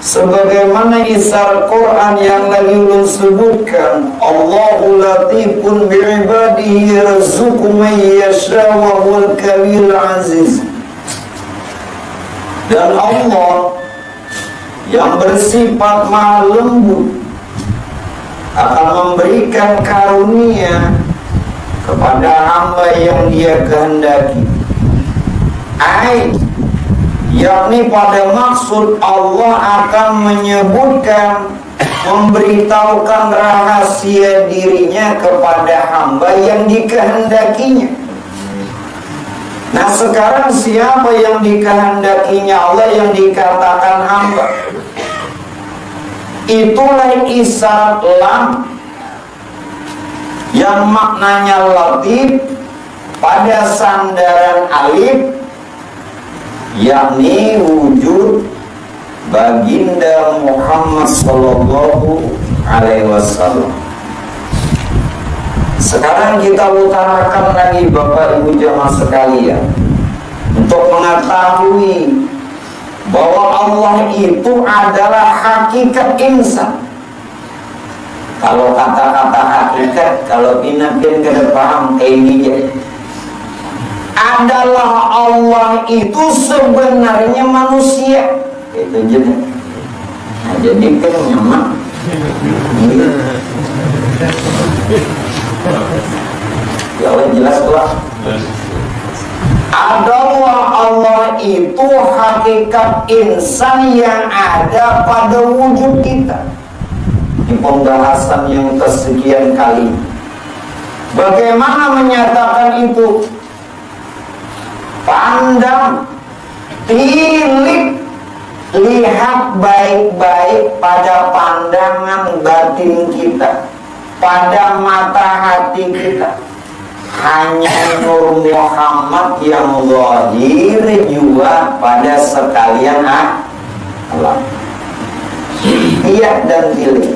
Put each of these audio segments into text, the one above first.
sebagaimana isi Al-Quran yang lagi ulun sebutkan, Allahu latifun bi'ibadihi yarzuqu man yasha wa huwal kawiyul aziz. Dan Allah yang bersifat maha lembut akan memberikan karunia kepada hamba yang dia kehendaki. Yakni pada maksud Allah akan menyebutkan, memberitahukan rahasia dirinya kepada hamba yang dikehendakinya. Nah sekarang siapa yang dikehendakinya Allah yang dikatakan hamba? Itulah isyarat lam yang maknanya latif pada sandaran alif, yakni wujud baginda Muhammad sallallahu alaihi wasallam. Sekarang kita utarakan lagi Bapak Ibu jamaah sekalian, untuk mengetahui bahwa Allah itu adalah hakikat insan. Kalau kata-kata hakikat, kalau pinakin kada paham kayak ini, adalah Allah itu sebenarnya manusia. Itu jadi. Nah, jadi kan nyaman. Ya Allah jelas lah. Adalah Allah itu hakikat insan yang ada pada wujud kita. Ini pembahasan yang kesekian kali. Bagaimana menyatakan itu? Pandang, tilik, lihat baik-baik pada pandangan batin kita, pada mata hati kita. Hanya Nur Muhammad yang zahir juga pada sekalian alam. Lihat dan pilih.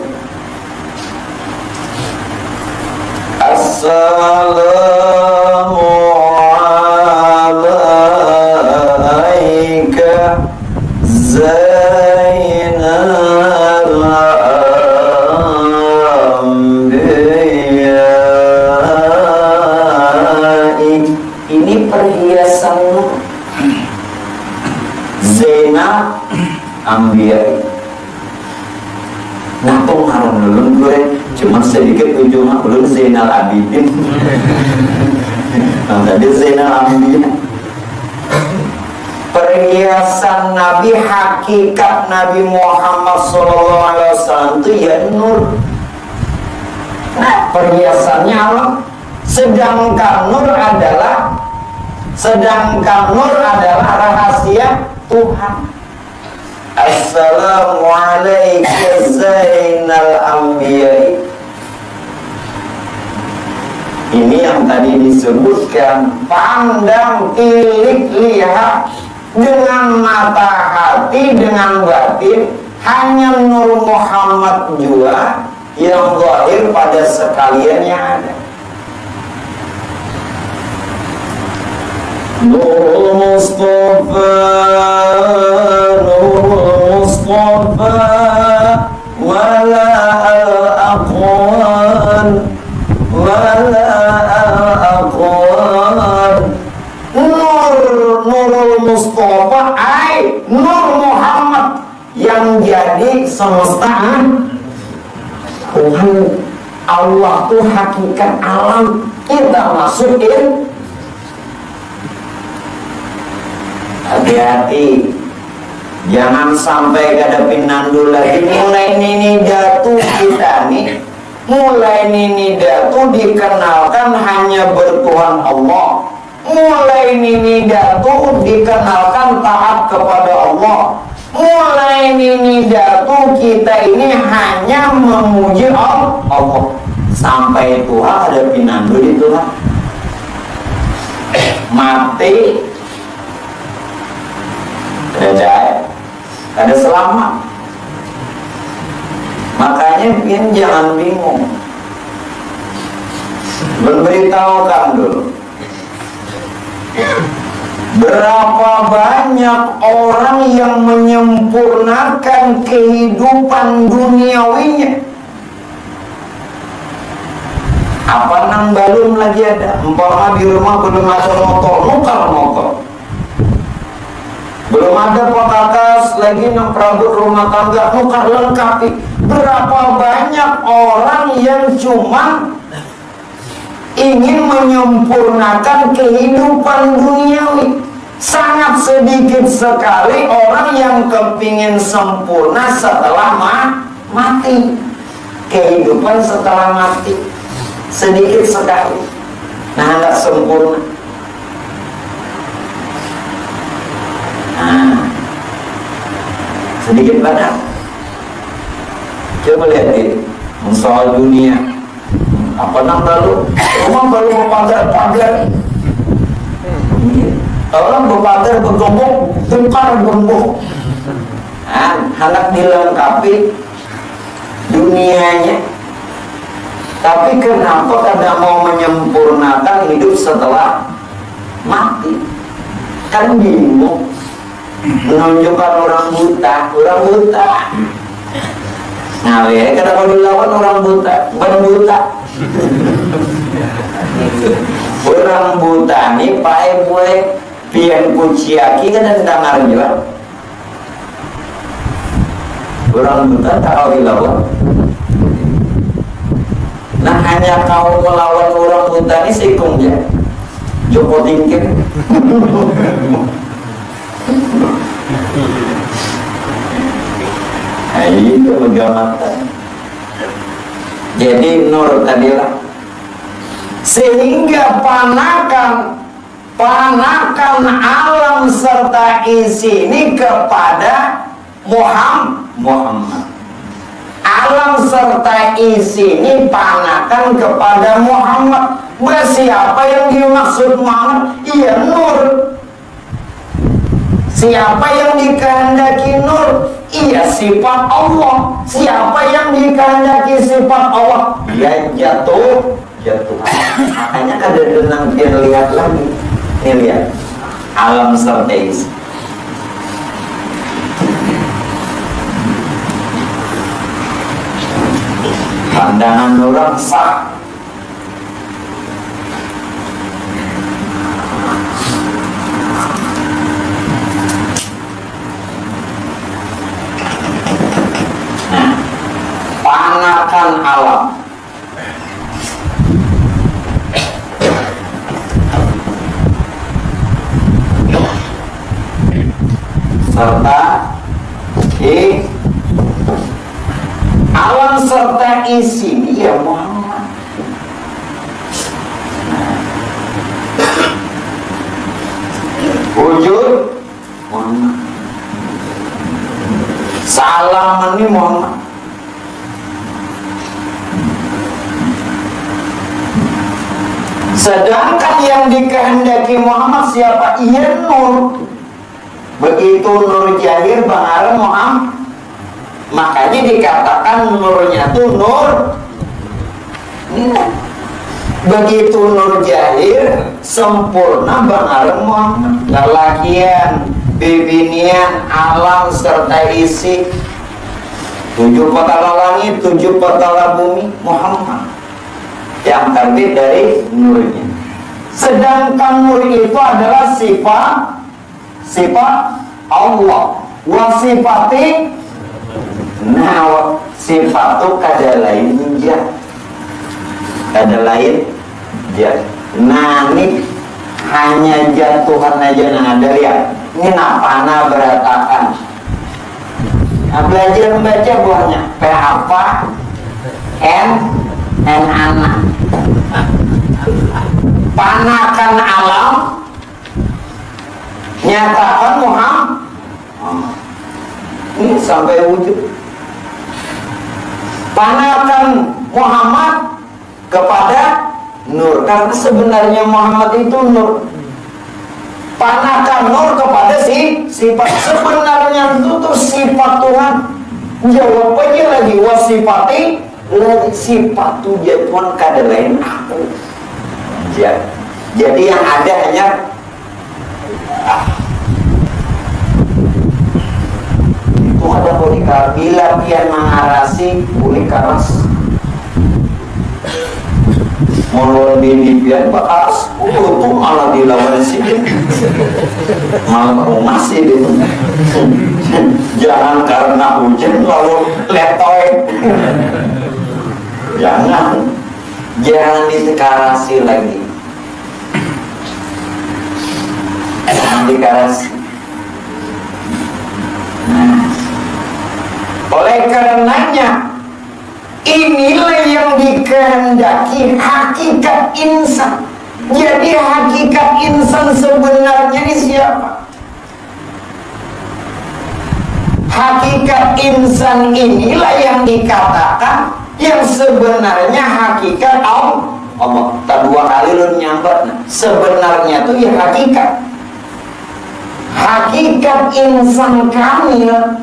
Assalamu alaika Zainal Anbiya. Ini perhiasan Zainal Anbiya. Nah, pengaruh dulu gue cuma sedikit ujungnya belum Zainal Abidin. Nah, tadi Zainal Abidin. Perhiasan Nabi, hakikat Nabi Muhammad SAW itu ya nur. Nah, perhiasannya Allah. Sedangkan nur adalah rahasia Tuhan. Assalamualaikum Zainal Anbiya. Ini yang tadi disebutkan, pandang, tilik, lihat dengan mata hati, dengan batin. Hanya Nur Muhammad juga yang zahir pada sekalian yang ada. Nur Mustafa, wala al-aqwan, Nurul Mustafa, Nur Muhammad yang jadi semesta Tuhan. Allah tuh hakikat alam, kita masukin. Hati-hati, jangan sampai gadapin nandul lagi. Mulai ini jatuh kita nih, mulai ini jatuh dikenalkan hanya bertuhan Allah. Mulai ini jatuh dikenalkan taat kepada Allah. Mulai ini jatuh kita ini hanya memuji Allah. Sampai Tuhan hadapin nandul di Tuhan. Mati ada selamat. Makanya jangan bingung, beritahukan dulu Berapa banyak orang yang menyempurnakan kehidupan duniawinya. Apa nang belum lagi ada? Umpama di rumah belum ada motor, nukar motor. Belum ada pengkakas lagi nang perabot rumah tangga, nukar lengkapi. Berapa banyak orang yang cuma ingin menyempurnakan kehidupan duniawi. Sangat sedikit sekali orang yang kepingin sempurna setelah mati. Kehidupan setelah mati sedikit sekali. Nah, tidak sempurna. Nah, sedikit banget. Coba lihat ini soal dunia. Apa nang baru? Rumah baru pagar-pagar. Orang berpagar bergembok, tengkar gembok. Anak dilengkapi dunianya. Tapi kenapa kadang mau menyempurnakan hidup setelah mati? Kan bingung. Menunjukkan orang buta. Nah, ya, kenapa dilawan orang buta? Bukan buta. Orang buta nih, pakai gue pian kuciaki kan dan tangan juga. Orang buta tahu dilawan. Nah, hanya kau melawan orang buta ini sikungnya Joko Tingkir. Itu begamatan. Jadi nur tadilah. Sehingga panakan alam serta isi ini kepada Muhammad. Alam serta isi ini panakan kepada Muhammad. Siapa yang dimaksud Muhammad? Iya, nur. Siapa yang dikehendaki nur? Iya, sifat Allah. Siapa yang dikehendaki sifat Allah? Ya jatuh. Makanya ada denang dia lihat lagi. Ini lihat alam serta isi. Pandangan orang sah. Panakan alam. Serta alam serta isi ya Muhammad. Wujud Muhammad. Salam ini Muhammad. Sedangkan yang dikehendaki Muhammad siapa? Iya, nur. Begitu nur jahir bangara Muhammad. Makanya dikatakan nurnya tuh nur. Begitu nur jahir sempurna bangara Muhammad. Lelakian, bibinian, alam serta isi. 7 petala langit, 7 petala bumi Muhammad yang terbit dari nurnya. Sedangkan nur itu adalah sifat Allah. Wasifati, nah sifat itu kada lain ya. Nah ini hanya jatuhan aja yang ada lihat. Ini napana beratakan. Nah, belajar membaca buahnya P apa N anak. Panakan alam, nyatakan Muhammad. Ini sampai wujud. Panakan Muhammad kepada nur, karena sebenarnya Muhammad itu nur. Panakan nur kepada sifat sebenarnya itu tuh sifat Tuhan. Jawab aja lagi wasifati. Sifat tu Tuhan kada lain aku. Jadi yang ada hanya Itu ada boleh bila pian mengarasi boleh karas. Mau lebih pian bakas, itu malah dilawan sih, malah masih itu. Jangan karena hujan lalu letoy. Jangan dikarasi lagi. Jangan dikarasi. Oleh karenanya inilah yang dikehendaki hakikat insan. Jadi hakikat insan sebenarnya ini siapa? Hakikat insan inilah yang dikatakan yang sebenarnya hakikat Allah. Tak dua kali lu nyambat. Sebenarnya itu ya hakikat. Hakikat insan kamil,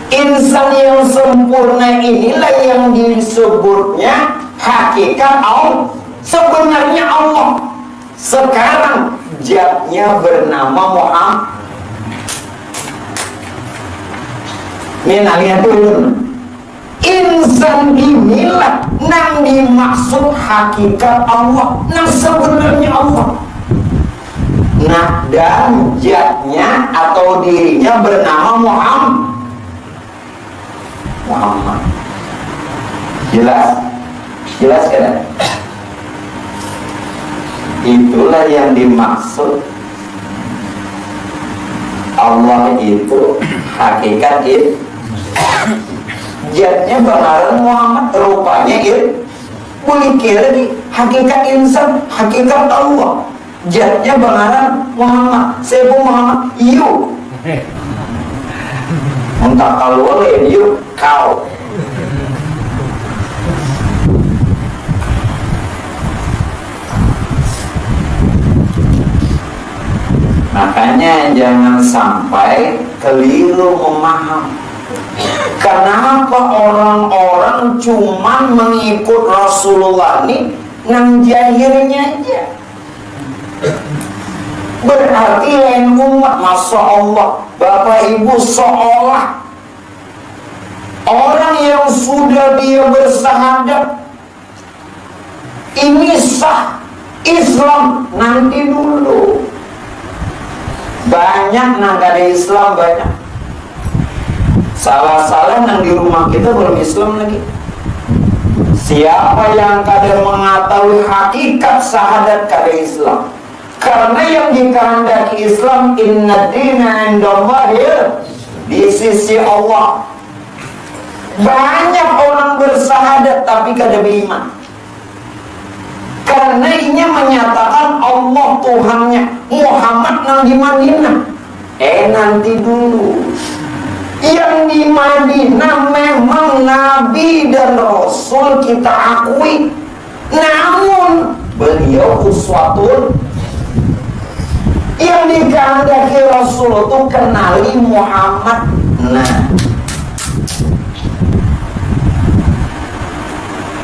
insan yang sempurna inilah yang disebutnya hakikat Allah. Sebenarnya Allah sekarang zatnya bernama Muhammad. Ini lihat dulu. Insan inilah yang dimaksud hakikat Allah. Nah sebenarnya Allah. Nah dan zatnya atau dirinya bernama Muhammad. Jelas kan? Itulah yang dimaksud Allah itu hakikat itu. Zatnya bakaran Muhammad, rupanya itu boleh kira di hakikat insan, hakikat Allah. Zatnya bakaran Muhammad, sebu Muhammad, yuk. Entah kalau oleh yuk kau. Makanya jangan sampai keliru memaham. Kenapa orang-orang cuma mengikut Rasulullah ini nang jahirnya aja? Berarti lain umat. Masya Allah, Bapak Ibu, seolah orang yang sudah dia bersahadat ini sah Islam, nanti dulu. Banyak nang ada Islam banyak. Salah-salah nang di rumah kita belum Islam lagi. Siapa yang kadang mengetahui hakikat syahadat kada Islam? Karena yang dikehendaki Islam inna dina indallahi, di sisi Allah. Banyak orang bersahadat tapi kada beriman. Karena ini menyatakan Allah Tuhannya, Muhammad nang di Madinah. Nanti dulu. Yang di Madinah memang Nabi dan Rasul kita akui, namun beliau uswatun. Yang dikehendaki Rasul itu kenali Muhammad. Nah,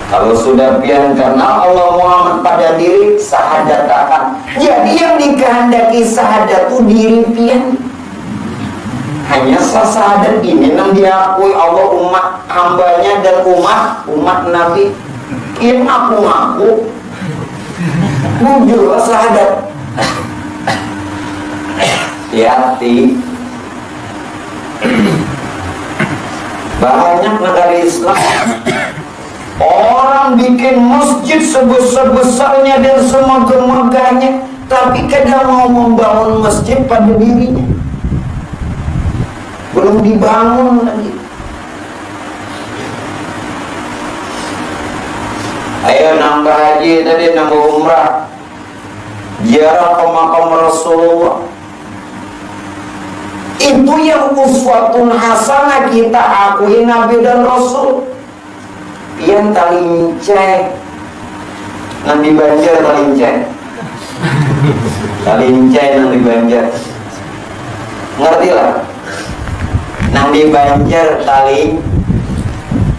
kalau sudah pian kenal Allah Muhammad pada diri, sahadat akan. Jadi yang dikehendaki sahadat itu diri pian. Hanya sahadat ini yang diakui Allah umat hambanya dan umat Nabi. Yang aku ngaku jujur sahadat. Hati-hati. Banyak negara Islam orang bikin masjid sebesar-besarnya dan semegah-megahnya, tapi kadang mau membangun masjid pada dirinya. Belum dibangun lagi. Ayo nambah haji tadi, nambah umrah, ziarah ke makam Rasulullah. Itu yang uswatun hasanah kita akui Nabi dan Rasul. Yang talincai nanti Banjar, talincai nanti Banjar, ngerti lah. Nanti Banjar tali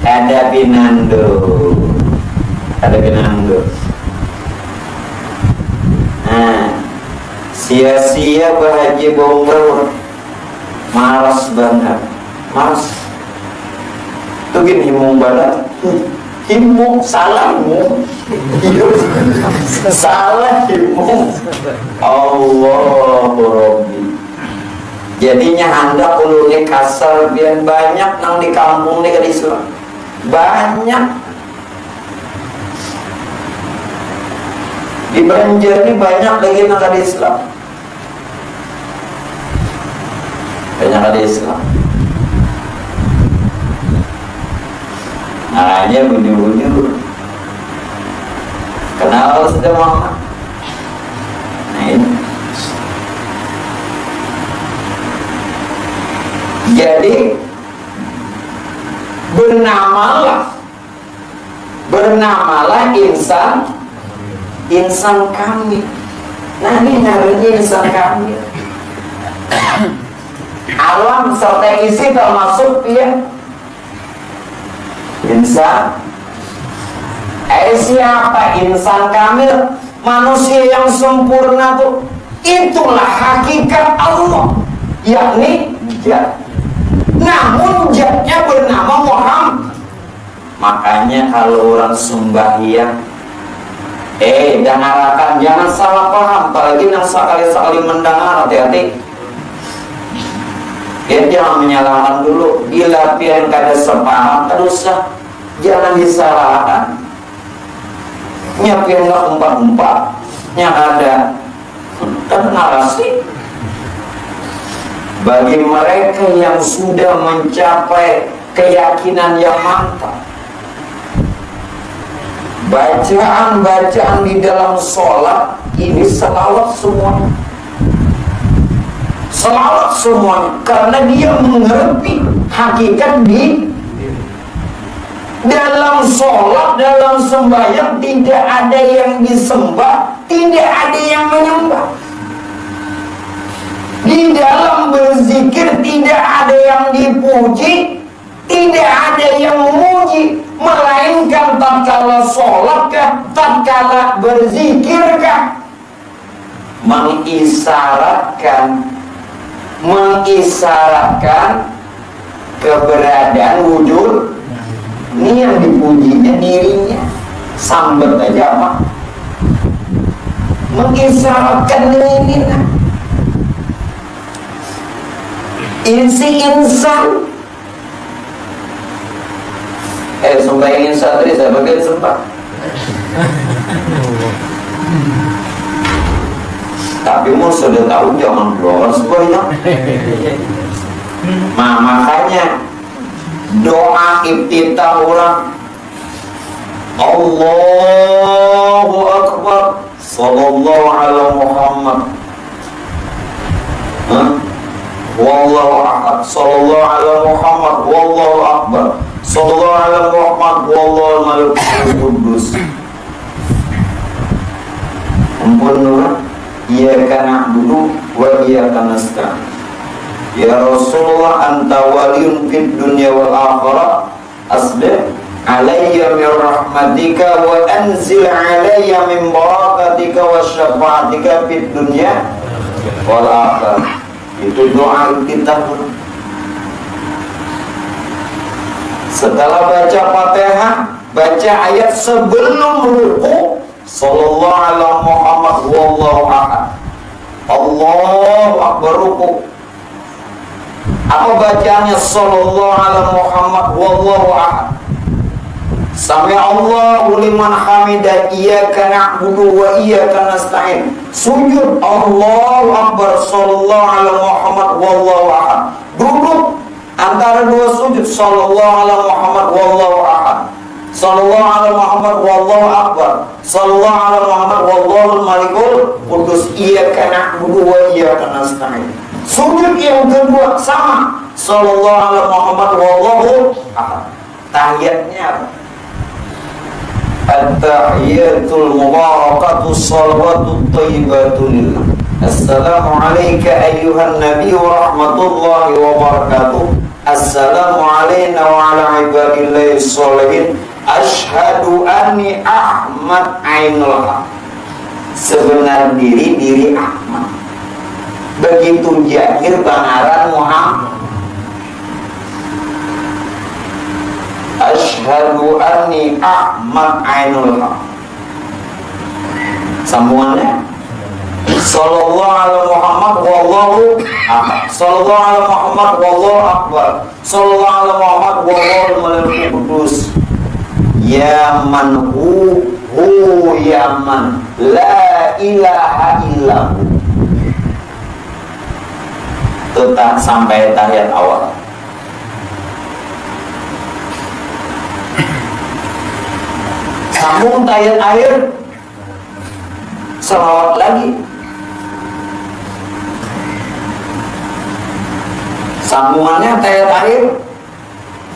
ada Pinando. Nah, sia-sia berhaji umrah, malas banget, malas. Tuh gini himung badan, himung salah himung, salah himung. Allahu Rabbi. Jadinya anda ulunnya kasar biar banyak nang di kampung nih kan Islam banyak. Di Banjar ini banyak lagi nang ada Islam, banyak ada Islam. Hanya bunyi-bunyi kenal sudah mama. Nah ini jadi bernamalah insan kami. Nah ini namanya insan kami. Alam serta isi termasuk ya insan. Siapa insan kamil? Manusia yang sempurna tuh. Itulah hakikat Allah, yakni jat. Namun jatnya bernama Muhammad. Makanya kalau orang sembahyang dengarkan, jangan salah paham. Apalagi yang sekali-sekali mendengar, hati-hati. Jangan menyalahkan dulu. Bila pian kada sepaham, terus jangan disalahkan. Nyapian nggak umpat-umpat, yang ada narasi. Bagi mereka yang sudah mencapai keyakinan yang mantap, bacaan-bacaan di dalam sholat ini selawat semuanya, selawat semuanya, karena dia mengerti hakikat di dalam sholat, dalam sembahyang tidak ada yang disembah, tidak ada yang menyembah. Di dalam berzikir tidak ada yang dipuji, tidak ada yang memuji, melainkan tatkala sholatkah, tatkala berzikirkah, mengisyaratkan keberadaan wujud. Ini yang dipujinya dirinya, sambat aja apa, mengisyaratkan ini nah. Insan sembahyang insan tadi saya bagian sempat. Tapi mau sudah tahu jangan keluar sembahyang. Nah makanya doa iftitah orang Allahu Akbar sallallahu ala Muhammad, wallahu ahad sallallahu ala Muhammad, wallahu akbar sallallahu ala Muhammad, wallahu malikul qudus. Ampun iyyaka na'budu wa iyyaka nasta'in. Ya Rasulullah anta waliyun fid dunya wal akhirah, asbih alayya min rahmatika wa anzil alayya min barakatika wa syafaatika fid dunya wal akhirah. Itu doa kita. Setelah baca Fatihah, baca ayat sebelum ruku, sallallahu ala Muhammad wallahu ahad, Allahu akbar ruku. Apa bacaannya? Sallallahu ala Muhammad wallahu ahad, sami Allahu liman hamidah, iyyaka na'budu wa iyyaka nasta'in. Sujud Allahu akbar sallallahu ala Muhammad wallahu ahad. Duduk antara dua sujud sallallahu ala Muhammad wallahu ahad, sallallahu ala Muhammad wallahu akbar, sallallahu ala Muhammad wallahu malikul qudus, iyyaka na'budu wa iyyaka nasta'in. Sujud yang kedua sama, sallallahu ala Muhammad wallahu ahad. Tahiyatnya apa? At-tahiyatul mubarakatus salawatut thayyibatul. Assalamu alayka ayyuhan nabi wa rahmatullahi wa barakatuh. Assalamu alayna wa ala ibadillahi sholihin. Ashhadu anni Ahmad ainul haq. Sebenar diri Ahmad. begitu jahir bangaran Muhammad. Asyhadu anni Ahmad Ainul Haq. Sambungannya sallallahu alaihi Muhammad wallahu ahad. Sallallahu alaihi Muhammad wallahu akbar. Sallallahu alaihi Muhammad wallahu malikul qudus. Ya man hu ya man la ilaha illahu. Tetap sampai tahiyat awal. Sambung tahiyat akhir, salawat lagi. Sambungannya tahiyat akhir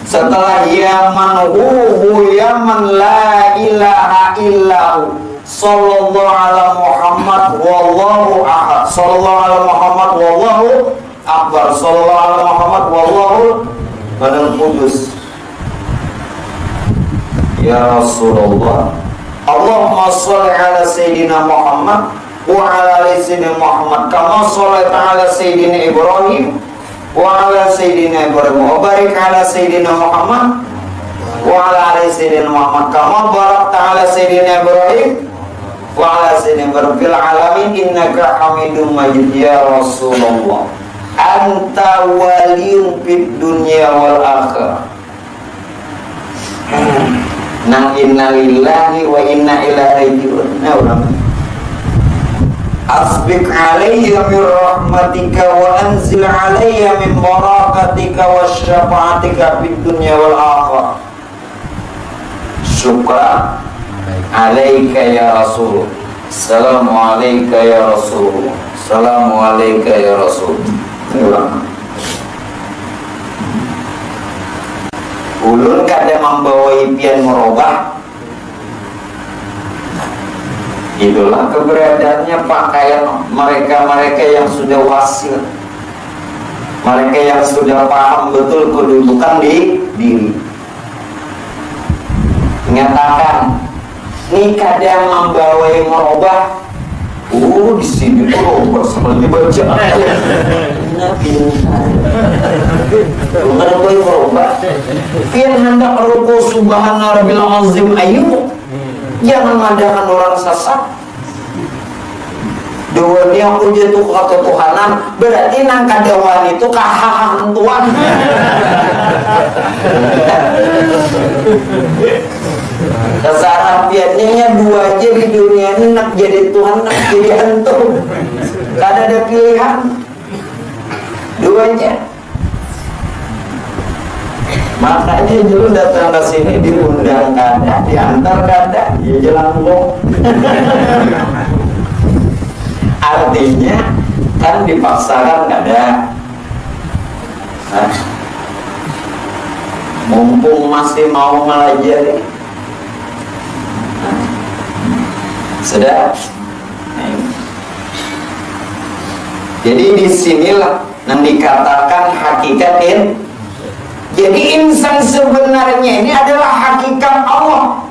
setelah ya man hu ya man la ilaha illahu. Sallallahu ala Muhammad wallahu ahad. Sallallahu ala Muhammad wallahu akbar. Sallallahu ala Muhammad wallahu malikul qudus. Ya Rasulullah, Allahumma sholli ala Sayyidina Muhammad wa ala ali Sayyidina Muhammad kama shallaita ala Sayyidina Ibrahim wa ala Sayyidina Ibrahim wa barik ala Sayyidina Muhammad wa ala ali Sayyidina Muhammad kama barakta ala Sayyidina Ibrahim wa ala Sayyidina Ibrahim fil alamin innaka Hamidum Majid. Ya Rasulullah, anta waliyun fid dunya wal akhirah. Nang inna lillahi wa inna ilaihi raji'un. Nah, ulang. Asbiq alayya min rahmatika wa anzil alayya min barakatika wa syafa'atika fid dunya wal akhirah. Syukran alayka ya Rasul. Assalamu alayka ya Rasul. Assalamu alayka ya Rasul. Ulang. Ulun kada membawa impian merubah. Itulah keberadaannya pakaian mereka-mereka yang sudah wasil, mereka yang sudah paham betul kedudukan di diri. Menyatakan ini kadang membawa merubah. Di sini merubah sambil dibaca. Bukan boleh merubah. Pian hendak ruku subhana rabbil azim ayu. Jangan mengadakan orang sesat. Dua dia puji itu ketuhanan, berarti nang kadawan itu kahahan Tuhan. Kesarapiannya dua aja di dunia ini, nak jadi Tuhan, nak jadi hantu. Kada ada pilihan. Duanya. Makanya dulu datang ke sini diundang kada, diantar kada, ya jalan lo. Artinya kan dipaksakan kada. Nah, mumpung masih mau melajari, sudah. Jadi disinilah yang dikatakan hakikatin. Jadi insan sebenarnya ini adalah hakikat Allah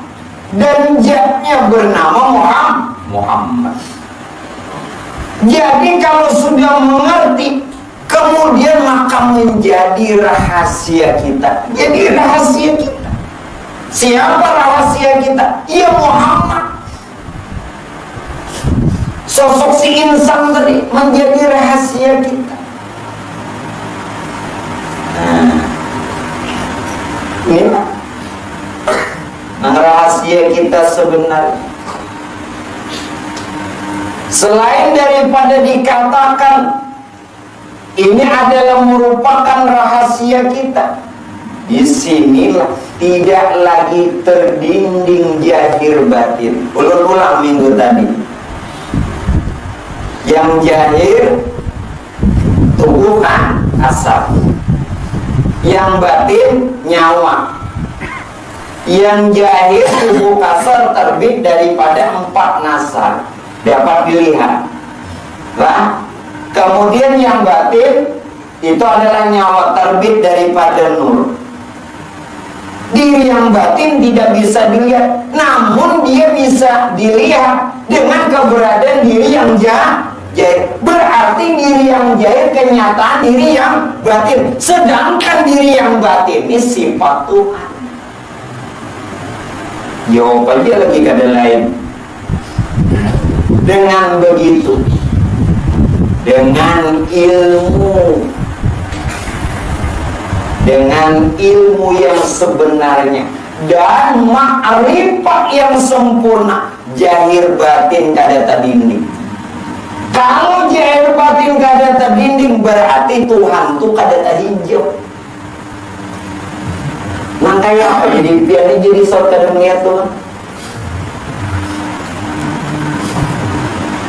dan zatnya bernama Muhammad. Jadi kalau sudah mengerti, kemudian maka menjadi rahasia kita. Jadi rahasia kita. Siapa rahasia kita? Ya Muhammad. Sosok si insan tadi menjadi rahasia kita. Inilah rahasia kita sebenarnya. Selain daripada dikatakan ini adalah merupakan rahasia kita, disinilah tidak lagi terdinding jahir batin. Ulang minggu tadi. Yang jahir tubuh kan asap, yang batin nyawa. Yang jahir tubuh kasar terbit daripada 4 nasar, dapat dilihat. Nah, kemudian yang batin itu adalah nyawa terbit daripada nur. Diri yang batin tidak bisa dilihat, namun dia bisa dilihat dengan keberadaan diri yang jahir. Berarti diri yang jahir kenyataan diri yang batin. Sedangkan diri yang batin ini sifat Tuhan. Jawab aja lagi kata lain. Dengan begitu, dengan ilmu yang sebenarnya dan ma'rifat yang sempurna, jahir batin kada terdinding. Kalau jahir batin kada terdinding, berarti Tuhan tuh kada terhijau. Makanya apa jadi biar jadi sort kada melihat Tuhan.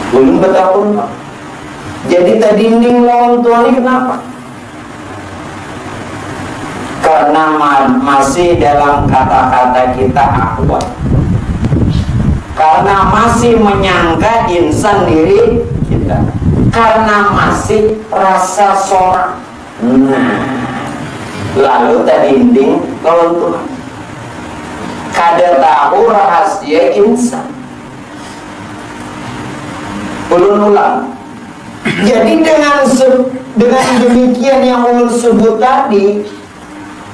Belum betapun Pak. Jadi terdinding lawan Tuhan ini kenapa? Karena masih dalam kata-kata kita akhwat. Karena masih menyangka insan diri kita. Karena masih rasa sorak. Lalu terdinding lawan Tuhan. Kada tahu rahasia insan. Ulang-ulang. Jadi dengan demikian yang ulun sebut tadi,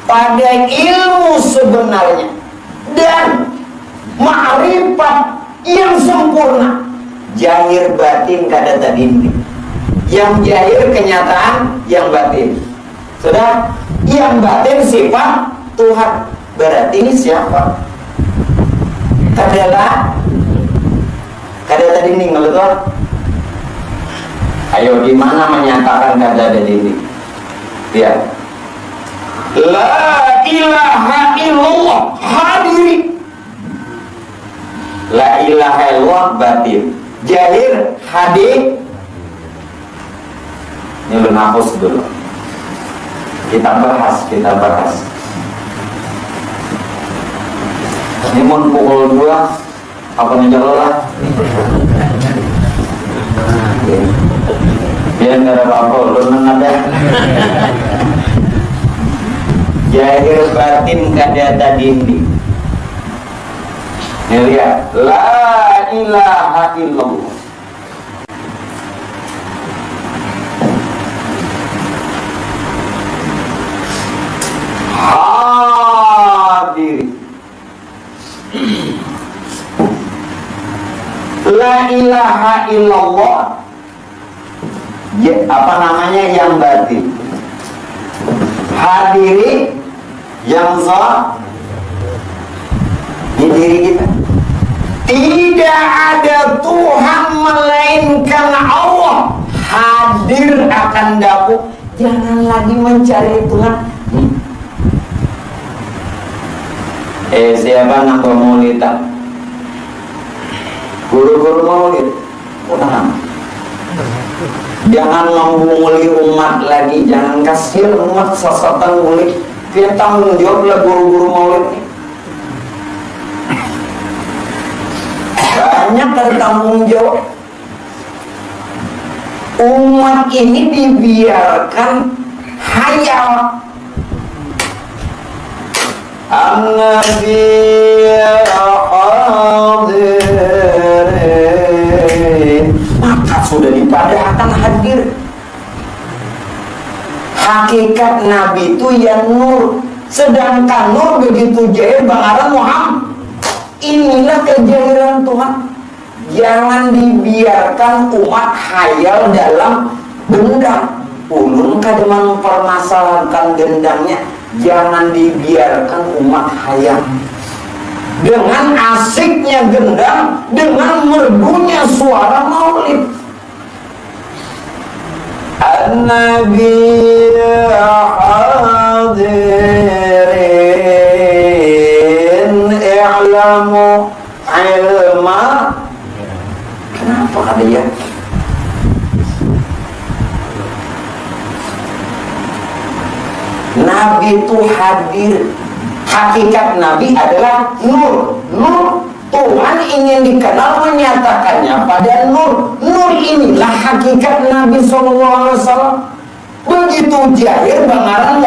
pada ilmu sebenarnya dan ma'rifat yang sempurna, jahir batin kada terdinding. Yang jahir kenyataan, yang batin. Sudah, yang batin sifat Tuhan. Berarti ini siapa? Kadalah kada terdinding kalau Tuhan. Ayo, di mana menyatakan kada ada dinding? Ya. La ilaha illallah hadiri. La ilaha illallah batin. Jahir hadir. Ini lu nafas dulu. Kita bahas. Ini mau pukul 2 apa nih lah? Biar nggak ada apa-apa, lu ada. Jahir batin kada terdinding. Ini lihat, la ilaha illallah. Hadir. La ilaha illallah. Ya, apa namanya yang batin? Hadiri yang zahir. Ini diri kita. Tidak ada Tuhan melainkan Allah. Hadir akan dapur. Jangan lagi mencari Tuhan. Siapa nambah maulidan? Guru-guru maulid. Udah. Jangan membunguli umat lagi, jangan kasih umat sesatan mulik. Kita tanggung jawablah guru-guru maulid ini. Banyak tertanggung jawab. Umat ini dibiarkan hayal. An-Nabi hadirin, maka sudah dipadahkan hadir. Hakikat Nabi itu yang nur, sedangkan nur begitu jahir bangara Muhammad. Inilah kejahiran Tuhan. Jangan dibiarkan umat hayal dalam dendam. Ulun kadang mempermasalahkan dendamnya. Jangan dibiarkan umat hayal dengan asiknya gendang, dengan merdunya suara maulid. An-Nabi hadirin i'lamu ilma. Kenapa ada ya? Nabi itu hadir. Hakikat Nabi adalah nur. Nur Tuhan ingin dikenal, menyatakannya pada nur. Nur inilah hakikat Nabi SAW. Begitu jahir bangaran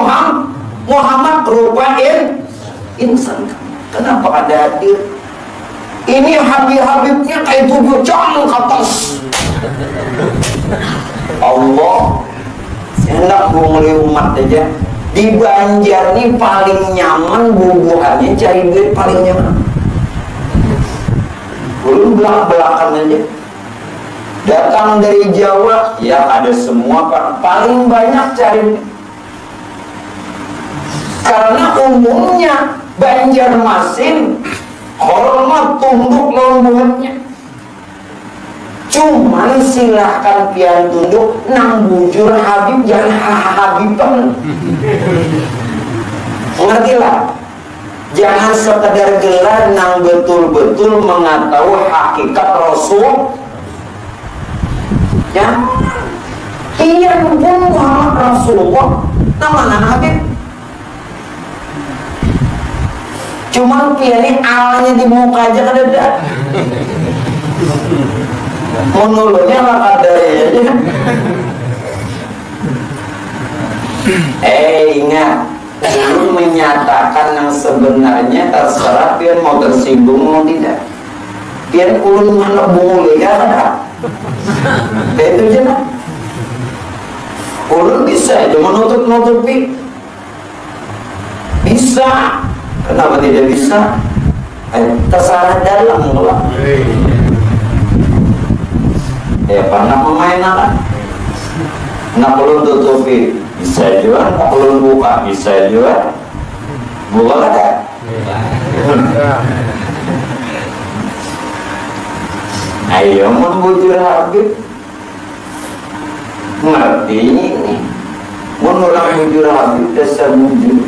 Muhammad berupa insan. Kenapa ada hadir? Ini Habib-habibnya kayak 7 jam ke atas. Allah hendak bungli umat aja di Banjar nih paling nyaman bubuhannya, cari duit paling nyaman. Belum belak-belakan aja. Datang dari Jawa, ya ada semua kan. Paling banyak cari. Karena umumnya Banjarmasin hormat tunduk lombuannya. Cuman silahkan pian tunduk nang bujur Habib, jangan habiban. Ngertilah. Jangan sekedar gelar nang betul-betul mengetahui hakikat Rasul. Ya, iya pun Muhammad Rasulullah, namanya Habib. Cuman pilih alanya di muka aja kadang. Menulunya lah kadang aja. Ingat. Belum menyatakan yang sebenarnya, terserah pian mau tersinggung mau tidak. Pian ulun mana boleh ya ada. Itu aja lah. Ulun bisa aja menutup-nutupi. Bisa. Kenapa tidak bisa? Terserah dalam lah. Ya pernah memainkan. Nggak perlu tutupi. Bisa juga, belum buka, bisa juga. Buka ada. Ayo membujur Habib. Ngerti ini. Menurut bujur Habib dasar bujur.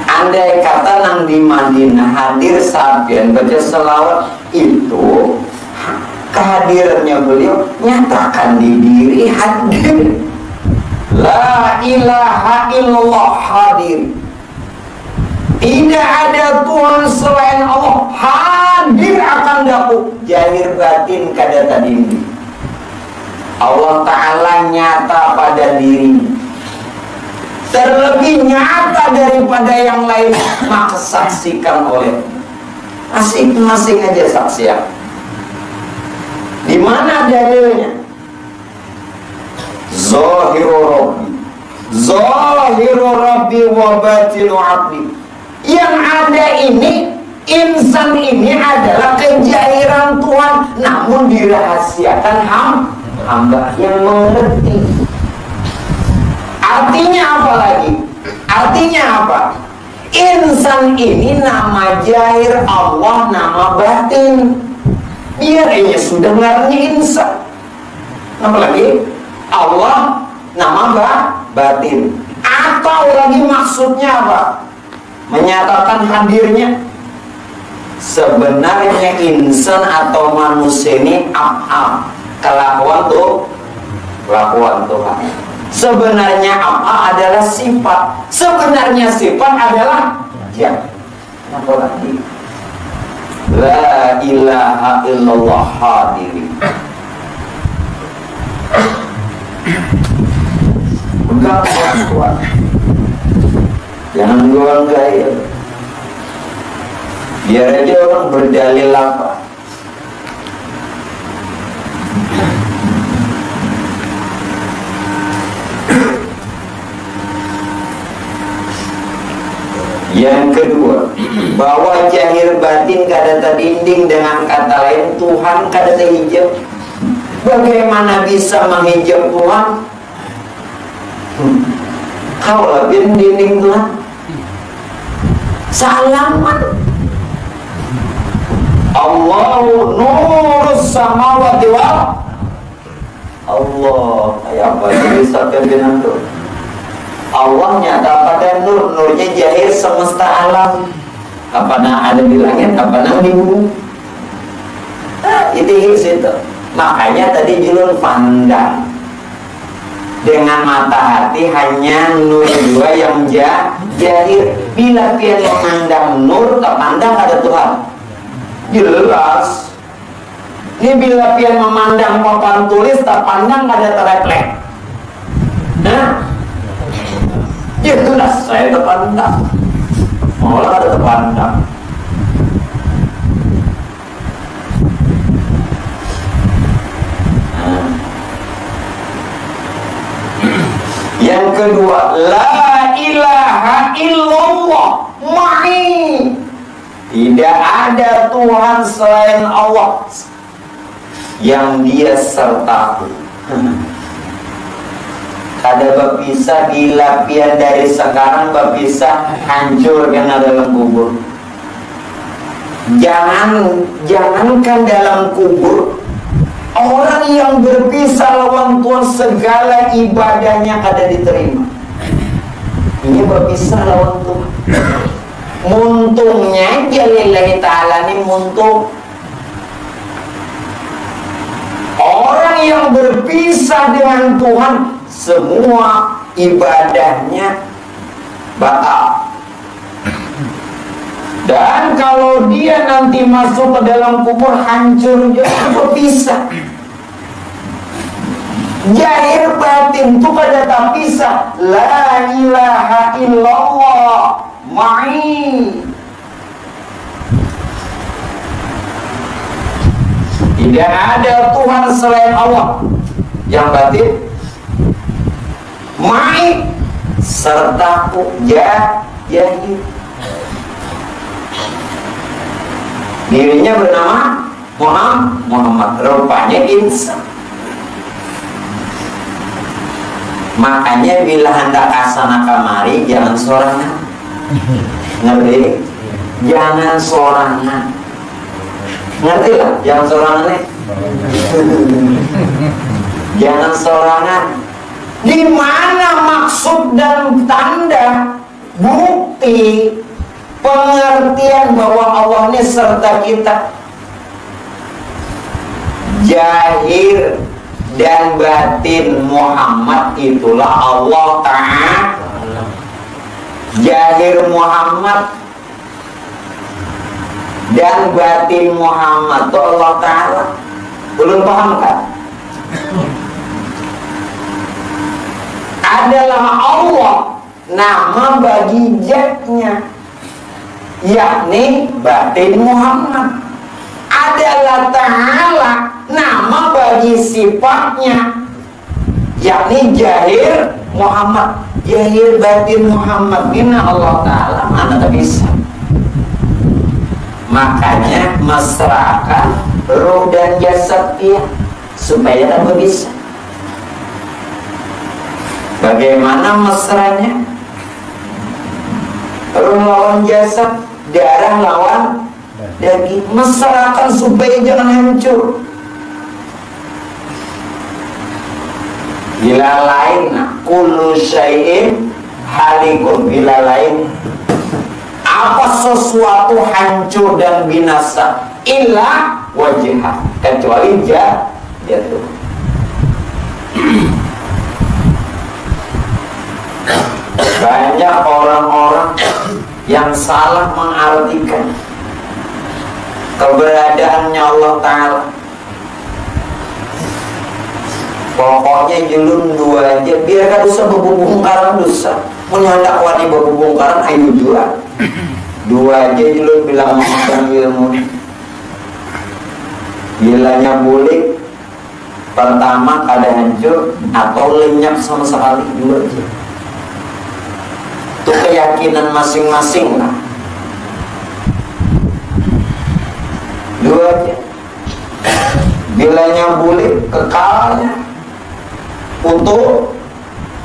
Andai kata nang di Madinah hadir sapian baca selawat itu, kehadirannya beliau nyatakan di diri hadir. La ilaha illallah hadir. Tidak ada Tuhan selain Allah, hadir akan daku. Jahir batin kada tadi. Allah Ta'ala nyata pada diri, terlebih nyata daripada yang lain, maka saksikan oleh masing-masing aja saksi ya. Di mana dalilnya? Zahiru Rabbi wa batinu abdi. Yang ada ini, insan ini adalah kejahiran Tuhan, namun dirahasiakan hamba yang mengerti. Artinya apa lagi? Artinya apa? Insan ini nama jahir Allah, nama batin. Biar ini sudah ngaranya insan. Apa lagi? Allah, nama batin. Atau lagi maksudnya apa? Menyatakan hadirnya. Sebenarnya insan atau manusia ini kelakuan Tuhan. Sebenarnya apa adalah sifat. Sebenarnya sifat adalah ya. Apa lagi? La ilaha illallah hadirin. Pegang kuat. Jangan goyang gaya. Biar aja orang berdalil apa. Yang kedua, bahwa jahir batin kada tadinding, dengan kata lain Tuhan kada terhijab. Bagaimana bisa menghijab Tuhan? Kau lebih dinding Tuhan. Salaman. Allahu nurus samawati wal. Allah, kayak apa sih sabda binang tuh? Allah nyata pada nurnya jahir semesta alam. Apana ada di langit, apana di bumi. Itu itu. Makanya tadi julun pandang dengan mata hati hanya nur dua yang jahir. Bila pian memandang nur, terpandang ada Tuhan. Jelas. Ini bila pian memandang papan tulis, terpandang ada tereflek. Nah, jelas saya terpandang. Malah ada terpandang. Yang kedua, la ilaha illallah ma'i. Tidak ada Tuhan selain Allah yang dia sertaku. Kada bapisa dilapian dari sekarang, bapisa hancur kena dalam kubur. Jangankan dalam kubur, orang yang berpisah lawan Tuhan segala ibadahnya kada diterima. Ini berpisah lawan Tuhan. Muntungnya jalillahi ta'ala ini muntung. Orang yang berpisah dengan Tuhan, semua ibadahnya batal. Dan kalau dia nanti masuk ke dalam kubur, hancur juga, berpisah. Zahir batin itu kada tak pisah. La ilaha illallah ma'i. Tidak ada Tuhan selain Allah yang batin. Ma'i sertaku jahir. Dirinya bernama Muhammad, rupanya insan. Makanya bila hendak asana kamari, jangan sorangan. Ngerti? Jangan sorangan. Ngerti lah? Jangan sorangan nih. Jangan sorangan. Di mana maksud dan tanda bukti pengertian bahwa Allah ini serta kita? Zahir dan batin Muhammad itulah Allah Ta'ala. Zahir Muhammad dan batin Muhammad itu Allah Ta'ala. Belum paham kan? Adalah Allah nama bagi zatnya, yakni batin Muhammad. Adalah Ta'ala nama bagi sifatnya, yakni zahir Muhammad. Zahir batin Muhammad ini Allah Ta'ala mana tak bisa. Makanya mesrakan ruh dan jasad dia supaya tak bisa. Bagaimana mesranya? Ruh lawan jasad, darah lawan daging. Mesrakan supaya jangan hancur. Bila lain, kullu syai'in halikun. Bila lain, apa sesuatu hancur dan binasa, illa wajhah, kecuali jatuh. Banyak orang-orang yang salah mengartikan keberadaannya Allah Ta'ala. Pokoknya julun dua aja, biar kan dosa bebungkaran dosa. Menyandak wani bebungkaran ayo jual. Dua aja julun bilang mengang ilmu. Bilanya bulik, pertama kada hancur atau lenyap sama sekali, dua aja. Itu keyakinan masing-masing lah. Dua aja. Bilanya bulik, kekalnya utuh.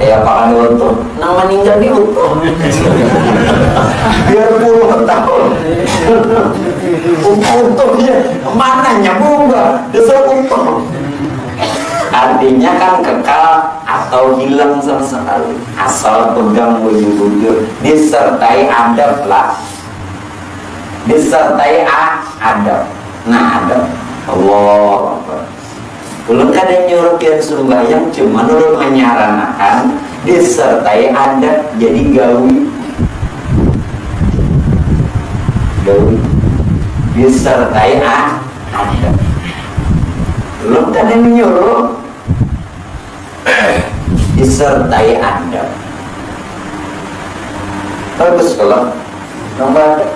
Apakah diutuh? Nang meninggal diutuh. Biar puluh tahun. Utuhnya mananya bunga, desa utuh. Artinya kan kekal atau hilang sama sekali, asal pegang bujur-bujur, disertai adab lah, disertai adab. Nah adab Allah belum ada nyuruh yang sembahyang, cuma nurut menyarankan disertai adab, jadi gawi disertai adab. Belum ada menyuruh disertai adab. Bagus kalau nomor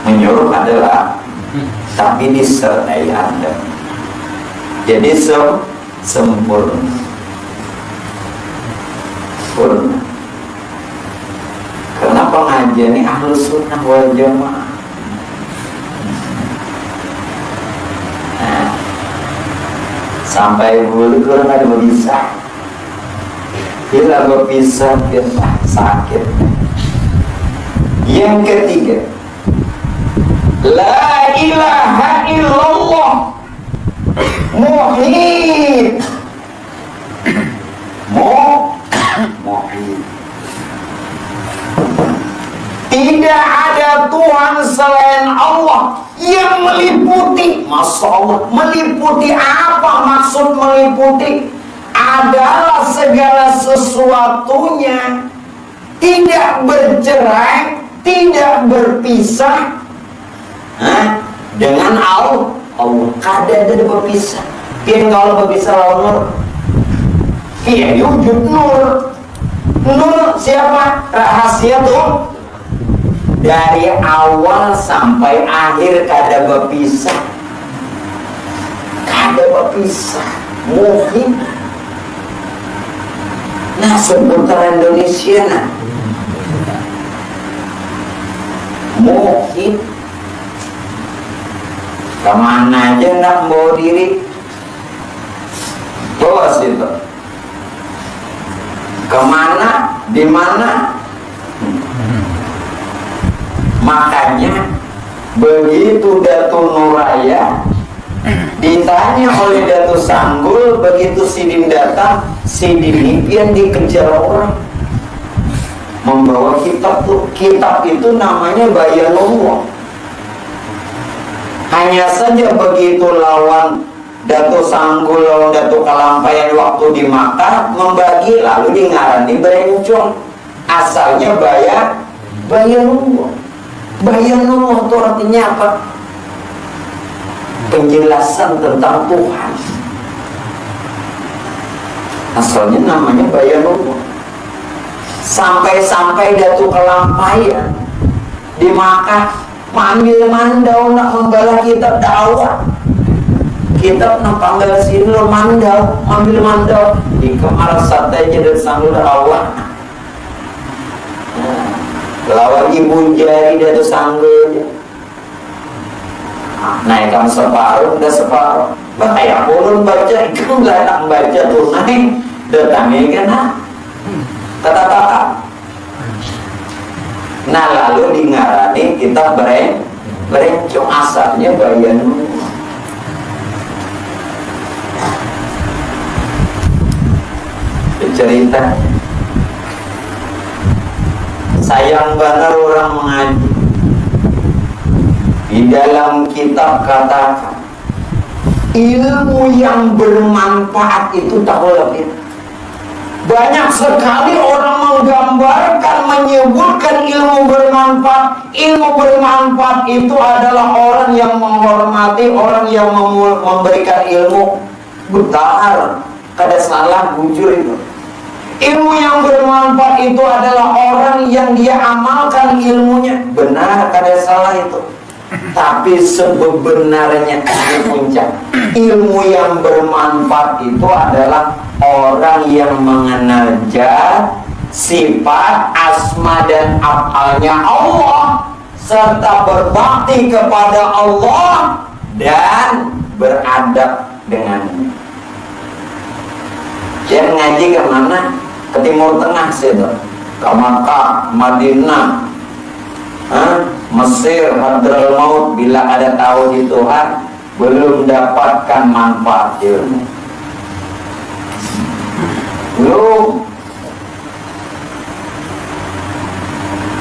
menyuruh adalah, tapi disertai adab. Jadi sempurna. sempurna. Karena pengajian ini Ahlus Sunnah wal Jamaah. Nah, sampai bulu kurang ada bisa. Bila berpisah kita sakit. Yang ketiga, la ilaha illallah muhit. Muhit. Tidak ada Tuhan selain Allah yang meliputi. Masya Allah, meliputi apa maksud meliputi? Adalah segala sesuatunya, tidak bercerai, tidak berpisah dengan Allah. Kada ada berpisah. Pian kalau berpisah Allah, iya wujud nur. Nur siapa? Rahasia tuh dari awal sampai akhir kada berpisah. Kada berpisah. Mungkin. Nah, seputar Indonesia nah. Mungkin kemana aja nak bawa diri, bawa situ. Kemana, di mana? Makanya begitu Datu Nuraya ditanya oleh Datu Sanggul, begitu Sidin datang, Sidin Nipian dikejar orang membawa kitab tuh. Kitab itu namanya Bayanullah. Hanya saja begitu lawan Datu Sanggul, lawan Datu Kalampayan waktu di Makkah membagi, lalu di ngarani berencong. Asalnya Bayanullah. Bayanullah itu artinya apa? Penjelasan tentang Tuhan. Asalnya namanya Bayanullah. Sampai-sampai Datu Kalampayan di Makkah manggil mandau nak membala kitab dakwah. Kitab nak panggil sini lo mandau, ambil mandau di kamar santai jadi sanggul dakwah. Lawan ibu jari Datu Sanggul. Naikkan separuh, udah separuh. Bahaya pun baca, itu nggak nak baca tunai. Datangnya kan kata-kata. Nah lalu di ngarani kita berencong. Asalnya Bayanullah. Cerita sayang benar orang mengaji. Di dalam kitab katakan ilmu yang bermanfaat itu tak boleh. Banyak sekali orang menggambarkan, menyebutkan ilmu bermanfaat. Ilmu bermanfaat itu adalah orang yang menghormati, orang yang memberikan ilmu. Betar, kada salah, bujur itu. Ilmu yang bermanfaat itu adalah orang yang dia amalkan ilmunya. Benar, kada salah itu. Tapi sebenarnya puncak ilmu yang bermanfaat itu adalah orang yang mengenal zat, sifat, asma dan af'alnya Allah, serta berbakti kepada Allah dan beradab dengannya. Jangan ngaji ke mana? Ke Timur Tengah situ, ke Makkah, Madinah, Mesir, Hadramaut. Bila ada tahu di Tuhan, belum dapatkan manfaat ilmu. Belum.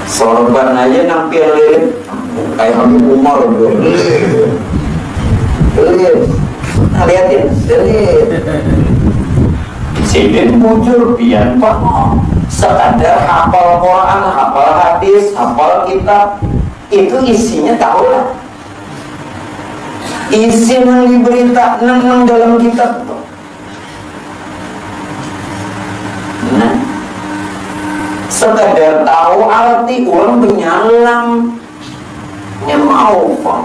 Sorban aja nampil lirik kayak Habib Umar bro. Lihat, lihatin, lihat. Sidin muncul pian pak, sekadar hafal Quran, hafal hadis, hafal kitab, itu isinya tahu lah. Isi yang diberita nang dalam kitab itu. Nah, sekadar tahu arti orang penyalam, mau pak.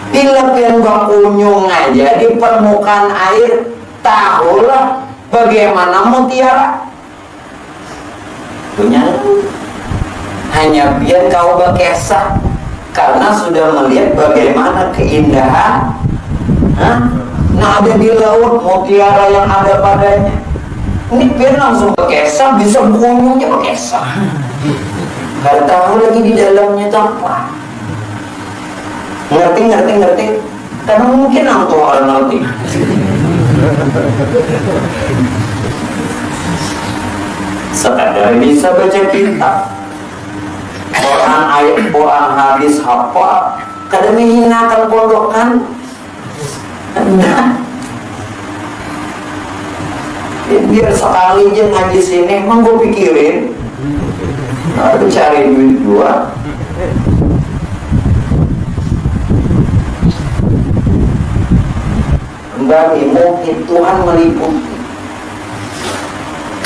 Bila pian bakunyung aja di permukaan air, tahulah bagaimana mutiara. punya lu. Hanya biar kau berkesah karena sudah melihat bagaimana keindahan nah ada di laut mutiara yang ada padanya. Ini biar langsung berkesah, bisa berkunjungnya berkesah. Gak tahu lagi di dalamnya apa. Ngerti. Karena mungkin antum orang ngerti. Sekadar bisa baca kitab, Quran ayat, Quran hadis hafal, kadang menghinakan pondokan. Nah, biar sekali aja ngaji sini, emang gue pikirin, aku cari duit gua. Kembali mungkin Tuhan meliputi.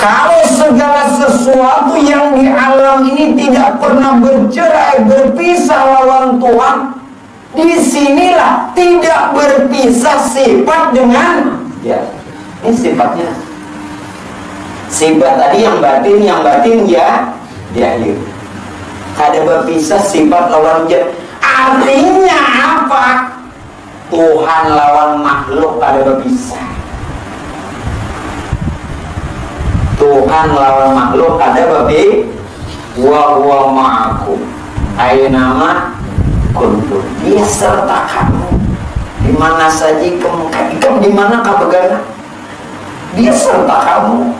Kalau segala sesuatu yang di alam ini tidak pernah bercerai berpisah lawan Tuhan, disinilah tidak berpisah sifat dengan ya. Ini sifatnya. Sifat tadi yang batin ya zahir. Kada berpisah sifat lawan zahir. Artinya apa? Tuhan lawan makhluk kada berpisah. Tuhan lawan makhluk ada babi wa huwa ma'akum aina kuntum, dia serta kamu di mana saja kamu di mana kamu berada, dia serta kamu.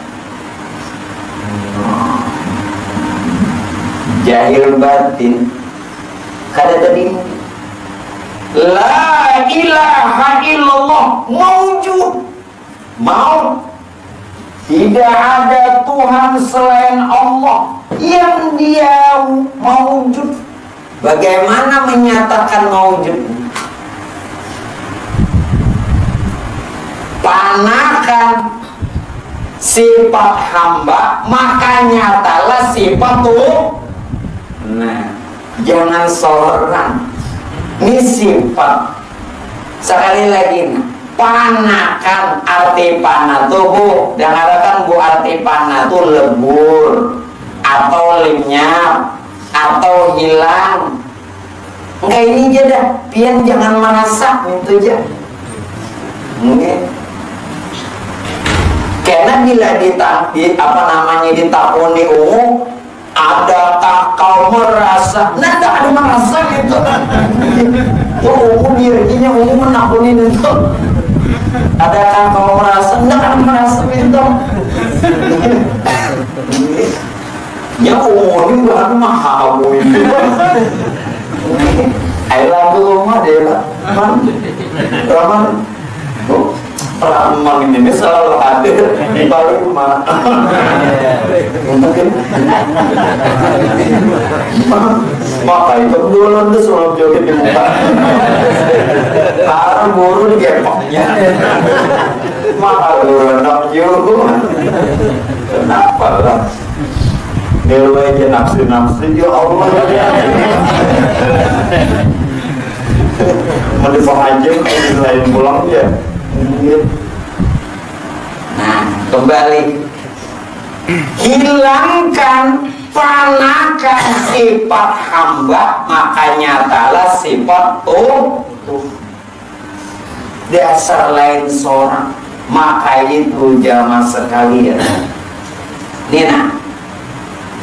Jahil batin kada tadi la ilaha illallah mawjud mau. Tidak ada Tuhan selain Allah yang dia mawujud. Bagaimana menyatakan mawujud? Panakan sifat hamba, maka nyatalah sifat Tuhan. Nah, jangan seorang. Ini sifat. Sekali lagi, panakan arti panah tubuh dan katakan bu arti panah itu lebur atau lenyap atau hilang. Enggak, ini aja dah, pian jangan merasa itu aja. Mungkin karena bila ditapuni ungu, adakah kau merasa? Nah, tak ada merasa gitu. Ungu dirinya ungu menapuni itu. Adakah kau merasa? Enggak merasa itu. Ya umur ini bukan mahal itu. Air lagu rumah dia lah. Raman. Raman ini selalu hadir di balik rumah. Mungkin. Maka itu dulu itu selalu joget di muka. Karena guru di gepoknya. Maka guru enak juga. Kenapa lah? Dewa aja nafsu-nafsu ya Allah. Mau dipengajem lain pulang ya. Nah, kembali hilangkan, panakan sifat hamba, maka nyatalah sifat Tuhan. Dasar lain seorang, maka itu jamaah sekalian. Nina,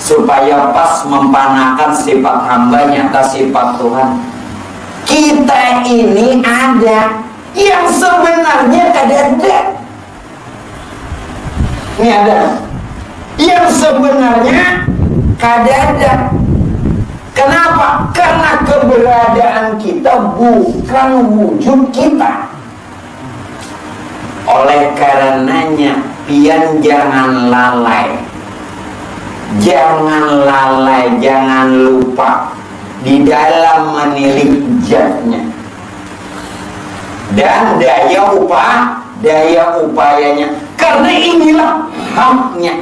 supaya pas mempanakan sifat hamba nyata sifat Tuhan. Kita ini ada yang sebenarnya kada ada. Ini ada yang sebenarnya kada ada. Kenapa? Karena keberadaan kita bukan wujud kita. Oleh karenanya pian jangan lalai. Jangan lalai, jangan lupa di dalam menilik zatnya. Dan daya upayanya, karena inilah haknya,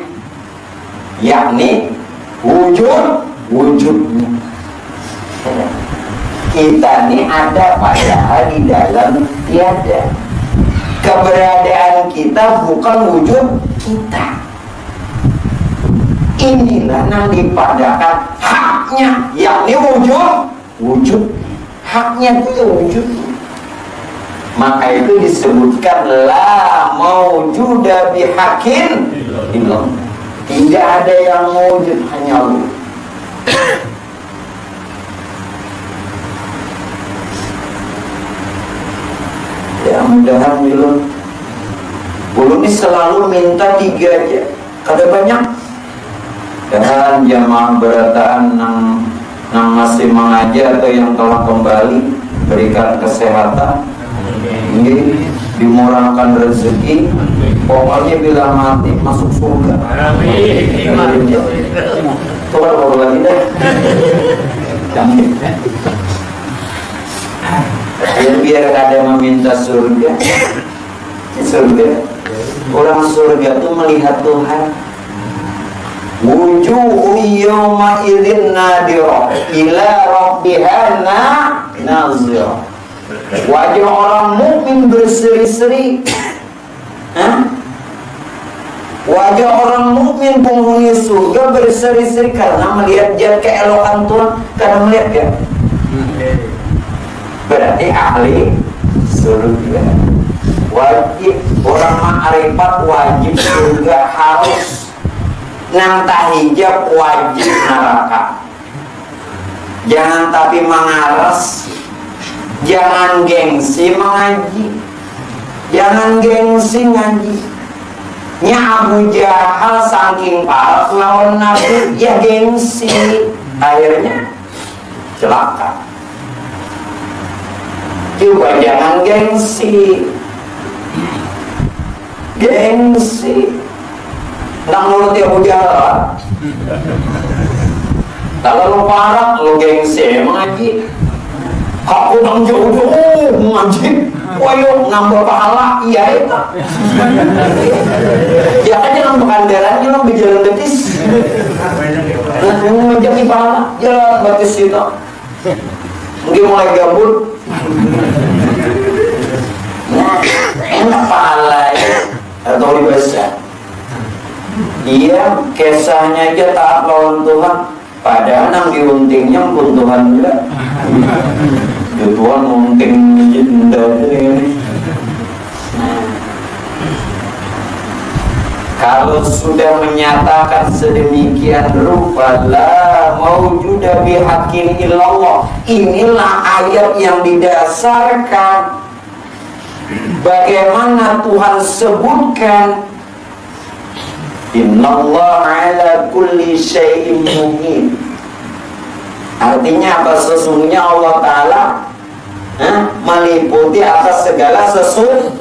yakni wujudnya. Kita ini ada padahal di dalam tiada. Keberadaan kita bukan wujud kita. inilah yang dipadakan haknya, yakni wujud haknya itu wujud. Maka itu disebutkan la maujuda bihaqqin illallah. Tidak ada yang wujud, hanya Allah. Ya mudahan ulun ini selalu minta 3 aja, kada banyak. Dan jamaah berataan yang masih mengajar atau yang telah kembali, berikan kesehatan, ini dimurahkan rezeki, pokoknya bila mati masuk surga. Tuhan baru lagi deh. Biar ada meminta surga. Orang surga itu melihat Tuhan. Wujuhu yawma idzin nadira ila rabbiha nazira. Wajah orang mukmin berseri-seri. Wajah orang mukmin penghuni surga berseri-seri karena melihat dia keelokan Tuhan. Karena melihat ya, berarti ahli surga. Wajib orang ma'rifat, wajib surga, harus nang tahijab, wajib neraka. Jangan tapi mengaras, jangan gengsi mengaji, jangan gengsi ngaji. Nya Abu Jahal saking parah lawan Nabi, ya gengsi, akhirnya celaka. Coba jangan gengsi, nang nuruti Abu Jahal. Kalau lo parah, lo gengsi mengaji. Aku nang jauh-jauh mengaji, wayo nambah pahala, iya itu. Ya aja nang bekandaran, nang berjalan betis. Nang menjadi pahala, jalan betis itu. Mungkin mulai gabut. Nah, enak pahala ya, atau dibaca. Iya, kisahnya aja taat lawan Tuhan. Padahal nang diuntingnya pun Tuhan juga. Ya Tuhan unting jenda ini. Kalau sudah menyatakan sedemikian rupa la maujuda bihaqqin illallah, inilah ayat yang didasarkan bagaimana Tuhan sebutkan innallaha ala kulli syai'in muqim. Artinya apa? Sesungguhnya Allah Ta'ala meliputi atas segala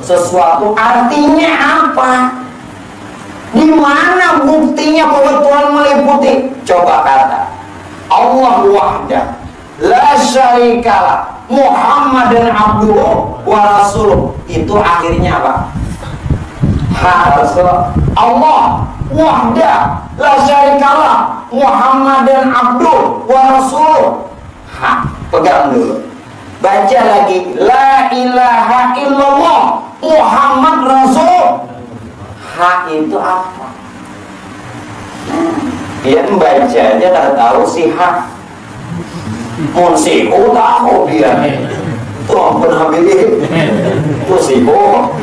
sesuatu. Artinya apa? Di mana buktinya bahwa Tuhan meliputi? Coba kata Allah wahdah la syarikalah Muhammadan abduhu wa rasuluh. Itu akhirnya apa? Harus Allah wahdah la syarikalah Muhammadan abduhu wa rasuluh. Pegang dulu, baca lagi la ilaha illallah Muhammad rasul. Hak itu apa? Dia membacanya tak tahu si hak. Monsiku tahu dia. Tuh pernah pilih. Monsiku.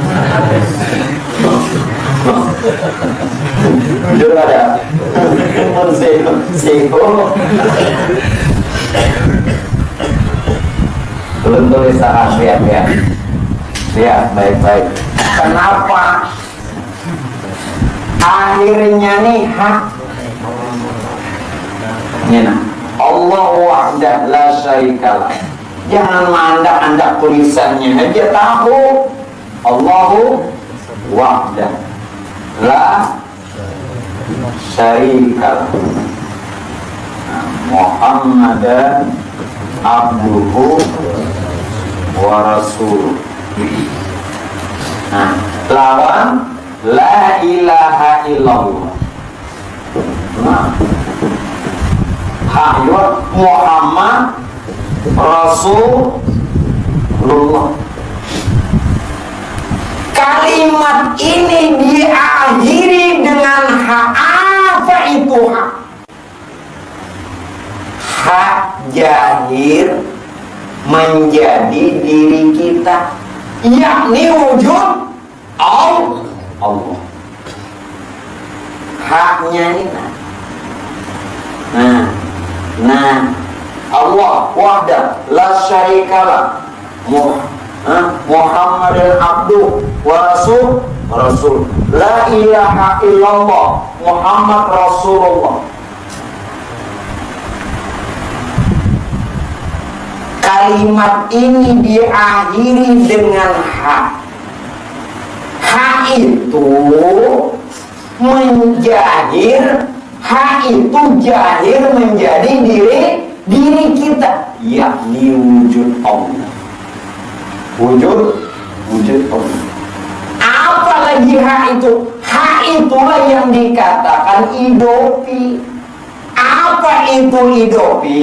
Juga ada. Monsiku. Belum tulis salah, lihat ya. Lihat baik-baik. Kenapa? Akhirnya nih hak Allah wahdah la syarikalah. Jangan mandak-andak tulisannya aja tahu. Allahu wahdah la syarikalah Muhammadan abduhu wa rasuluh. Nah, lawan la ilaha illallah. Nah, hayat Muhammad Rasulullah. Kalimat ini diakhiri dengan apa itu hak? Hak jahir menjadi diri kita, yakni wujud Allah. Haknya ini nah Allah wahda la syarikalah, Muhammadun abdu wa rasul la ilaha illallah Muhammad Rasulullah. Kalimat ini diakhiri dengan hak. Hak itu menjahir, hak itu jahir menjadi diri kita, yakni wujud Allah. Wujud Allah. Apalagi hak itu? Hak itulah yang dikatakan idopi. Apa itu idopi?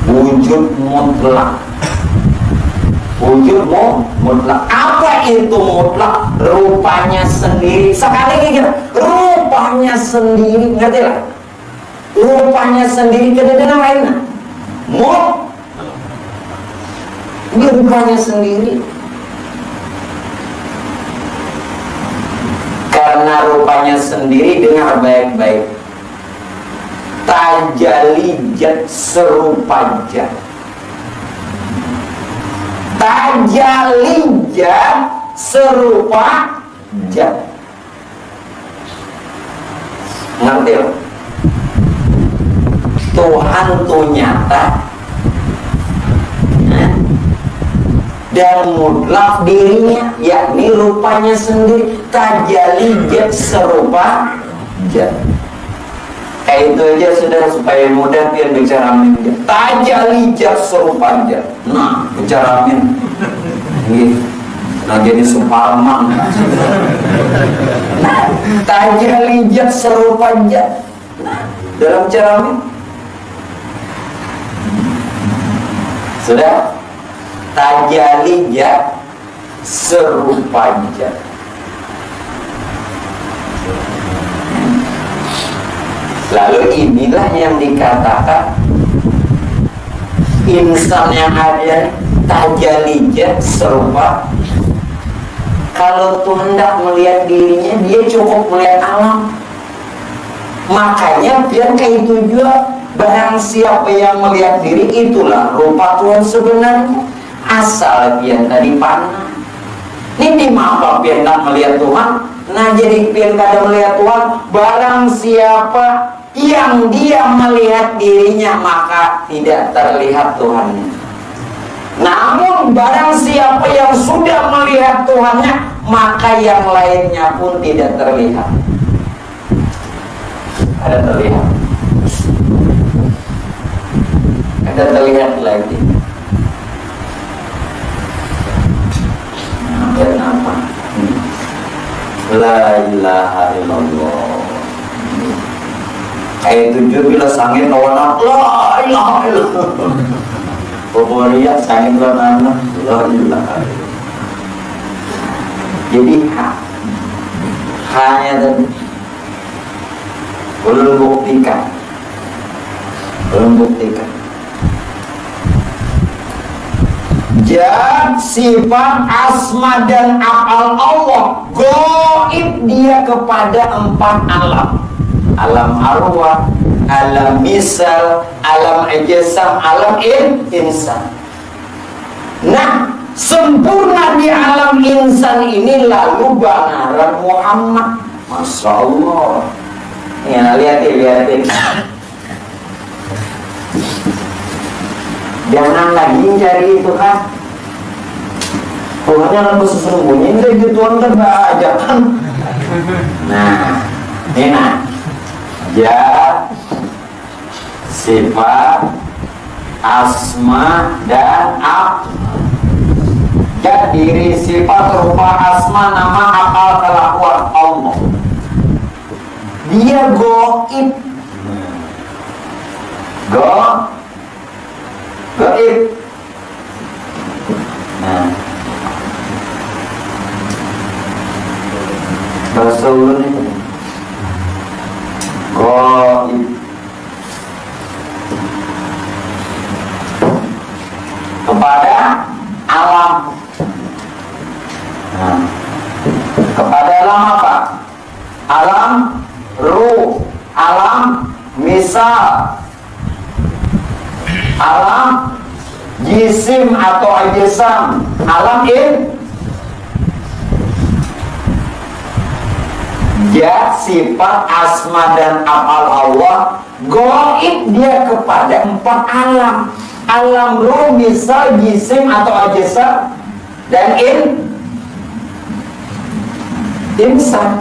Wujud mutlak. Wujud mutlak. Apa itu mutlak? Rupanya sendiri. Sekali lagi rupanya sendiri, ngerti lah? Rupanya sendiri, kadang-kadang lainnya ini rupanya sendiri. Karena rupanya sendiri, dengar baik-baik, tajalijat serupa jat. Tajalijat serupa jat. Ngerti loh? Tuhan tuh nyata dan mutlak dirinya, yakni rupanya sendiri. Tajalijat serupa jat. Kayak itu aja sudah, supaya mudah biar bicara amin. Tajalijat serupa jat. Nah, bicara amin gitu. Nah, jadi Suparman. Nah, tajalijat serupa jat. Nah, dalam bicara amin sudah. Tajalijat serupa jat. Lalu inilah yang dikatakan insan yang ada tajalijat serupa. Kalau Tuhan hendak melihat dirinya, dia cukup melihat alam. Makanya biar kayak itu juga, barang siapa yang melihat diri, itulah rupa Tuhan sebenarnya. Asal dia tadi panah. Ini di mapa biar hendak melihat Tuhan. Nah, jadi biar kada melihat Tuhan, barang siapa yang dia melihat dirinya, maka tidak terlihat Tuhannya. Namun barang siapa yang sudah melihat Tuhannya, maka yang lainnya pun tidak terlihat. Ada terlihat? Ada terlihat lagi. Kenapa? La ilaha illallah. Kayak 7 bila sangit lawan la ilaha illallah. Pokoknya sangit lawan la ilaha. Jadi hanya tadi belum buktikan. Jat sifat asma dan af'al Allah gaib dia kepada 4 alam. Alam arwah, alam misal, alam ijazam, alam insan. Nah, sempurna di alam insan ini lalu banaran Muhammad. Masya Allah. Ya, lihatin. Jangan lagi cari itu kan. Tuhannya lalu sesungguhnya ini Tuhan terbaca kan. Nah, enak. Ya, sifat, asma dan ya, diri, sifat, rupa, asma, nama, akal, kelakuan Allah. Dia gaib. Gaib. Nah, bahasa ulun ini kepada alam. Nah, kepada alam apa? Alam ruh, alam misal, alam jisim atau ajsam, alam ya, sifat asma dan af'al Allah gaib dia kepada 4 alam. Alam ruh, misal, jisim atau ajsam, dan insan.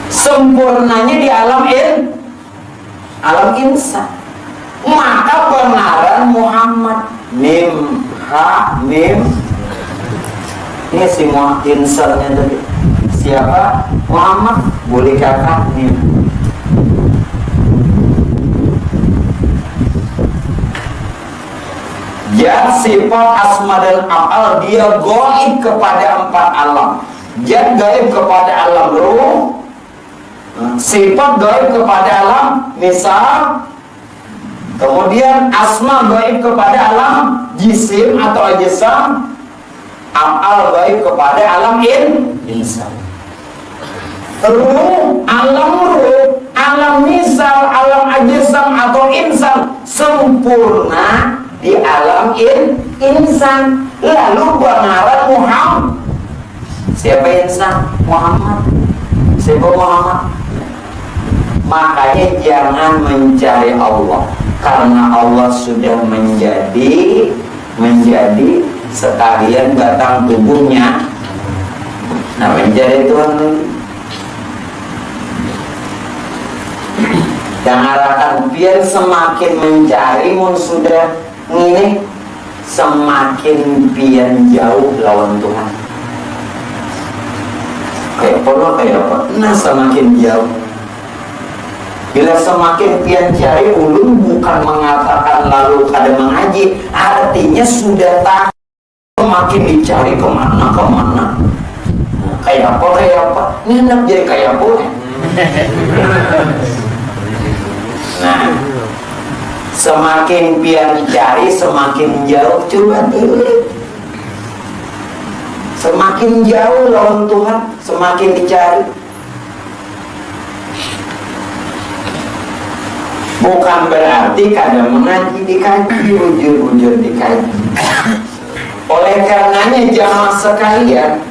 Sempurnanya di alam insan. Maka pengaran Muhammad mim ha mim, ini si insannya tadi siapa? Muhammad, boleh kakak mim. Ya, sifat asma dan af'al dia gaib kepada 4 alam. Dia gaib kepada alam ruh, sifat gaib kepada alam misal, kemudian asma gaib kepada alam jisim atau ajsam, af'al gaib kepada alam insan. Ruh, alam misal, alam ajsam atau insan sempurna di alam insan. Lalu pengaran Muhammad. Siapa insan? Muhammad. Siapa Muhammad? Makanya jangan mencari Allah, karena Allah sudah menjadi sekalian batang tubuhnya. Nah, menjadi Tuhan dan arahkan biar semakin mencari mun sudah ini semakin pian jauh lawan Tuhan. Kayak apa? Nah, semakin jauh. Bila semakin pian cari, ulun bukan mengatakan lalu kada mengaji, artinya sudah tak semakin dicari kemana. Nah, kayak apa? Ini hendak jadi kayak apa? Nah, semakin pian cari, semakin jauh. Coba dulu. Semakin jauh lawan Tuhan, semakin dicari. Bukan berarti kadang mengaji dikaji, bujur-bujur dikaji. Oleh karenanya jamaah sekalian,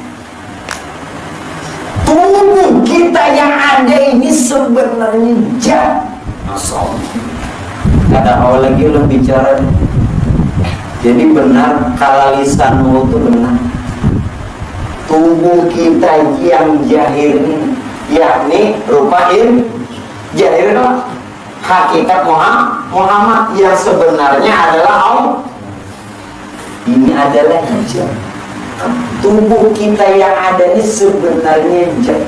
tubuh kita yang ada ini sebenarnya jahat. Kata awal lagi lo bicara. Jadi benar kalau lisanmu itu benar. Tubuh kita yang jahir ini, yakni rupain jahir lah. Hakikat Muhammad yang sebenarnya adalah Allah. Ini adalah hijab. Tubuh kita yang ada ini sebenarnya hijab.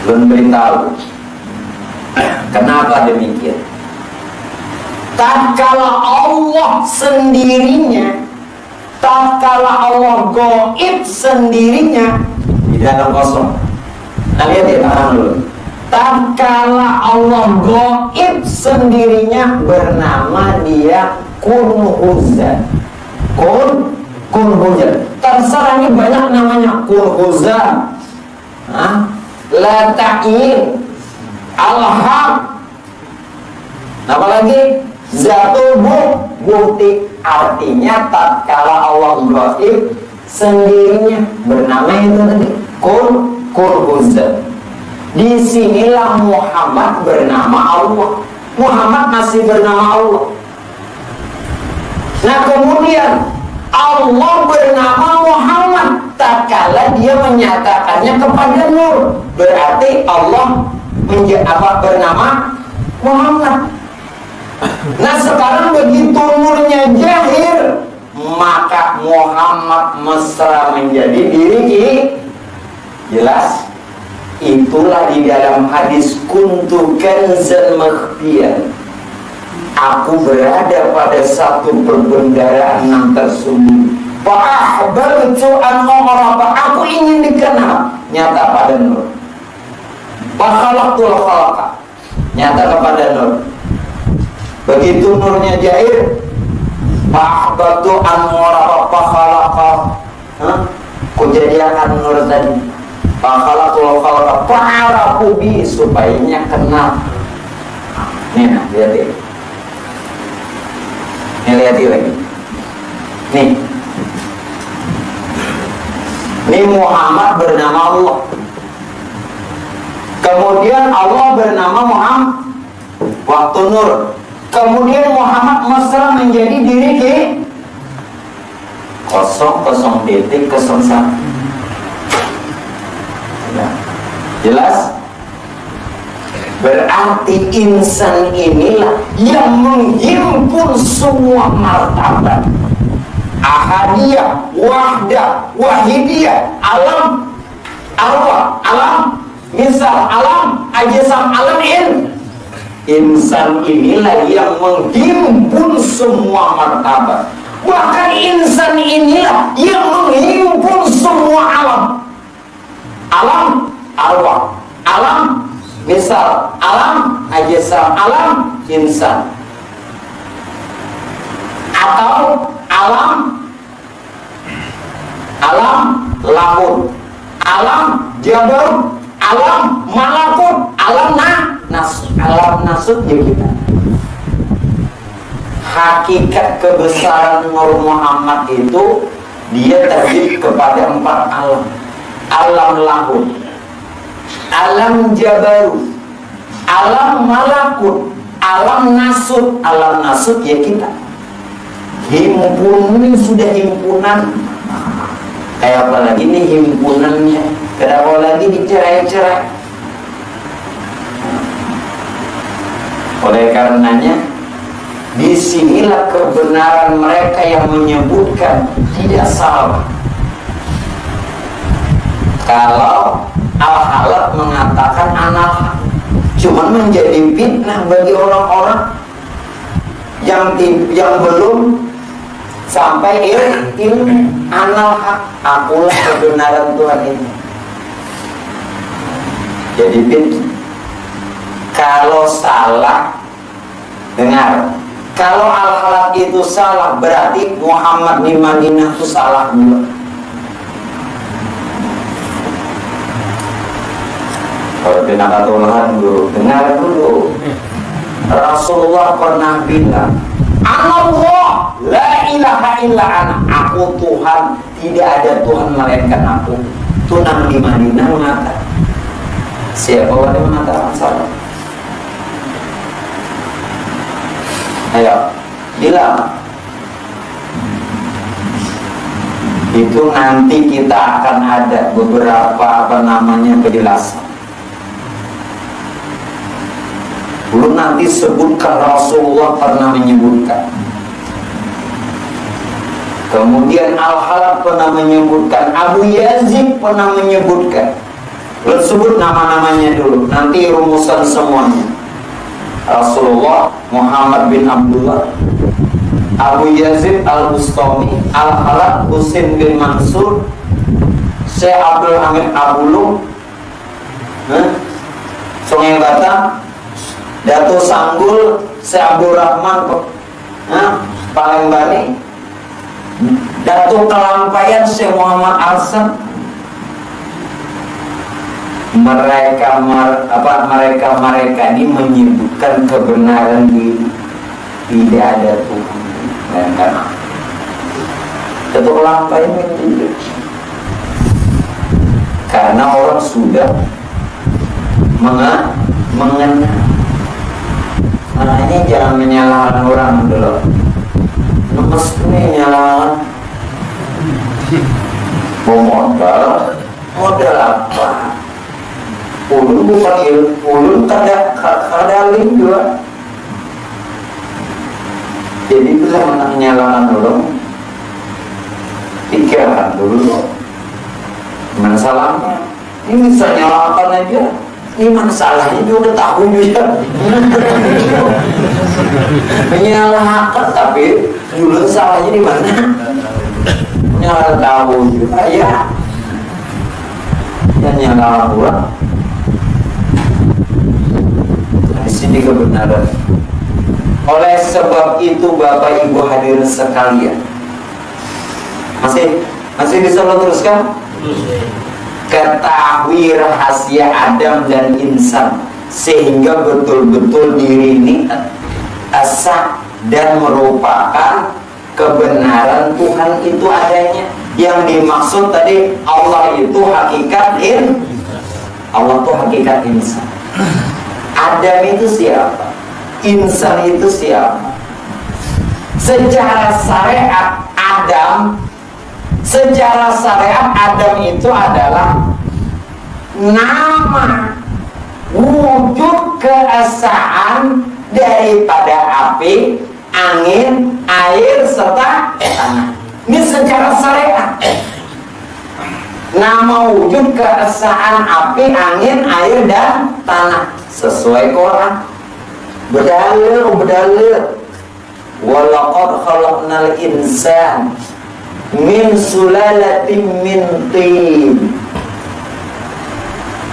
Belum beritahu. Kenapa demikian? Tatkala Allah sendirinya, tatkala Allah gaib sendirinya di dalam kosong. Nah, lihat ya, tahan dulu. Tatkala Allah gaib sendirinya bernama dia Kun Huzan. Kun Huzan. Terserah ini banyak namanya. Kun Huzan, Lata'in, Al-Haq, apa lagi? Zatul Bukti. Artinya tatkala Allah gaib sendirinya bernama itu tadi Kun Huzan. Disinilah Muhammad bernama Allah. Muhammad masih bernama Allah. Nah, kemudian Allah bernama Muhammad tatkala dia menyatakannya kepada Nur. Berarti Allah bernama Muhammad. Nah, sekarang begitu Nurnya jahir, maka Muhammad mesra menjadi diri. Jelas? Itulah di dalam hadis kuntu kanzan makhfiyan. Aku berada pada satu perbendaharaan yang tersembunyi. Fa'ahbabtu an u'rafa. Aku ingin dikenal. Nyata pada Nur. Fakhalaqtul khalaqa. Nyata kepada Nur. Begitu Nurnya jahir, Ba'datu anwara fakhalaqa. Kejadian nur tadi. Fakhalaqul khalqa fa'arafu bi, supaya kenal. Nih, nah, lihat ini. Nih, lihat ini lagi. Nih. Ini Muhammad bernama Allah. Kemudian Allah bernama Muhammad. Waktu nur. Kemudian Muhammad mesra menjadi diri ke 0,0.01. Ya. Jelas? Berarti insan inilah yang menghimpun semua martabat. Ahadiyah, wahdah, wahidiyah, alam, arwah, alam, misal, alam, ajsam, alam, insan inilah yang menghimpun semua martabat. Bahkan insan inilah yang menghimpun semua alam. Alam, arwah, alam, misal, alam, ajsam, alam, insan. Atau alam lahud, alam jabar, alam malakut, alam nasut ya kita. Hakikat kebesaran Nur Muhammad itu dia terdiri kepada 4 alam. Alam lahud, alam jabarut, alam malakut, alam nasut. Alam nasut ya kita. Himpunan, sudah himpunan. Kayak apa lagi nih himpunannya? Kenapa lagi dicerai-cerai? Oleh karenanya, disinilah kebenaran mereka yang menyebutkan tidak salah. Kalau Al-Halak mengatakan anak, cuman menjadi fitnah bagi orang-orang yang belum sampai ilmu anal hak. Akulah kebenaran Tuhan ini. Jadi fitnah. Kalau salah, dengar, kalau Al-Halak itu salah, berarti Muhammad di Madinah itu salah juga. Kalau tidak Tuhan dulu, dengar dulu. Rasulullah pernah bilang, Allah, la ilaha illa ana. Aku Tuhan, tidak ada Tuhan melainkan aku. Tunang di Madinah mengatakan. Siapa yang mengatakan salah? Ayo, bilang. Itu nanti kita akan ada beberapa penjelasan. Belum nanti sebutkan Rasulullah pernah menyebutkan. Kemudian Al-Halak pernah menyebutkan, Abu Yazid pernah menyebutkan. Belum sebut nama-namanya dulu, nanti rumusan semuanya. Rasulullah, Muhammad bin Abdullah, Abu Yazid Al-Bustami, Al-Halak Husin bin Mansur, Syekh Abdul Hamid Abulung, Sungai Batam, Dato Sanggul, Syekh Abdul Rahman, Palembang, Dato Kelampayan, Syekh Muhammad Arsan. Mereka ini menyebutkan kebenaran diri, tidak ada Tuhan. Dan karena Dato Kelampayan menyebut, karena orang sudah mengenal. Makanya jangan menyalahkan orang dulu. Mesti menyalahkan. Modal apa? Ulun bukan ilmu, ulun kadalin juga. Jadi bila menyalahkan orang, pikirkan dulu. Masalahnya, ini bisa nyalahkan aja. Ini masalahnya juga tahu juga. Menyalahkan tapi dulu salahnya di mana? Nyalah tahu juga ya. Dan nyalah orang. Di sini kebenaran. Oleh sebab itu Bapak Ibu hadirin sekalian, masih bisa lo teruskan? Ketahui rahasia Adam dan insan, sehingga betul-betul diri ini asa dan merupakan kebenaran Tuhan itu adanya. Yang dimaksud tadi Allah itu hakikat Allah itu hakikat insan. Adam itu siapa? Insan itu siapa? Secara syariat Adam itu adalah nama wujud keesaan daripada api, angin, air, serta tanah. Ini secara syariat. Nama wujud keesaan api, angin, air, dan tanah sesuai Quran. Berdalil. Walaqad khalaqnal insan min sulalatin min tin.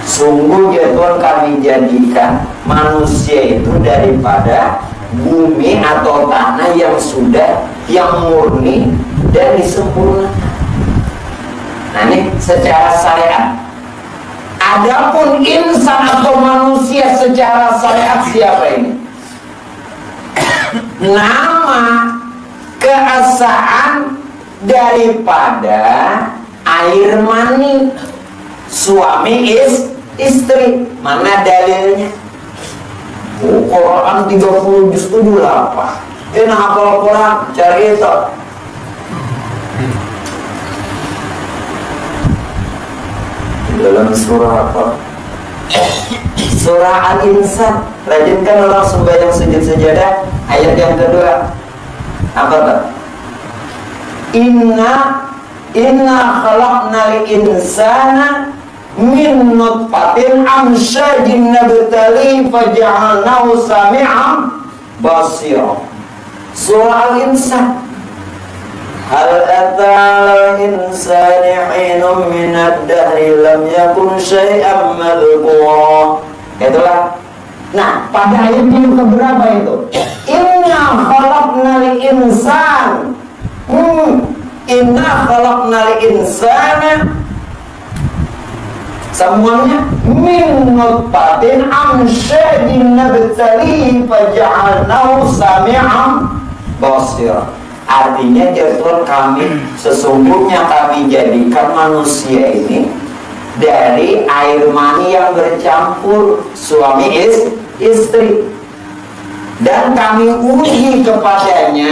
Sungguh ya Tuhan, kami jadikan manusia itu daripada bumi atau tanah yang murni dan disempurnakan. Nah ini secara syariat. Adapun insan atau manusia secara syariat siapa ini? Nama keesaan daripada air mani suami istri. Mana dalilnya? Quran 30 juz 78. Ini hafal Quran, cari itu. Dalam surah apa? Surah Al-Insan. Rajinkan orang sembahyang sujud sajadah. Ayat yang kedua apa tak? Inna khalaqnal insana min nutfatin amsyajin nabtali faja'alnahu sami'an basira. Surah Al-Insan. Hal atal insani hinum minad dahri lam yakun syai'an madhkura. Itulah. Nah, pada ayat yang keberapa itu? Inna khalaqnal insan. Inna khalaqnal insana. Semuanya min nutfatin amsyajin nabtali faja'alnahu sami'an basira. Artinya Tuhan, sesungguhnya kami jadikan manusia ini dari air mani yang bercampur suami istri, dan kami uji kepadanya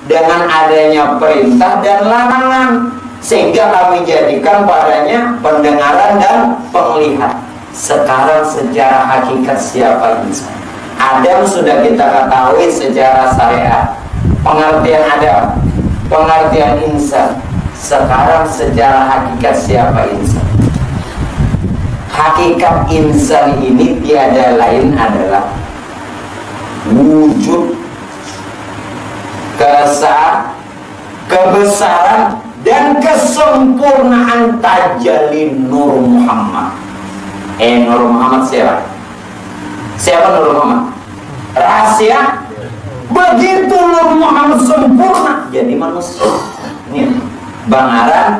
dengan adanya perintah dan larangan, sehingga kami jadikan padanya pendengaran dan penglihatan. Sekarang secara hakikat siapa insan? Adam sudah kita ketahui secara syariat, pengertian Adam, pengertian insan. Sekarang secara hakikat siapa insan? Hakikat insan ini tiada lain adalah wujud keesaan, kebesaran, dan kesempurnaan tajalli Nur Muhammad. Nur Muhammad siapa? Siapa Nur Muhammad? Rahasia. Begitu Nur Muhammad sempurna jadi manusia. Ini Bang Aran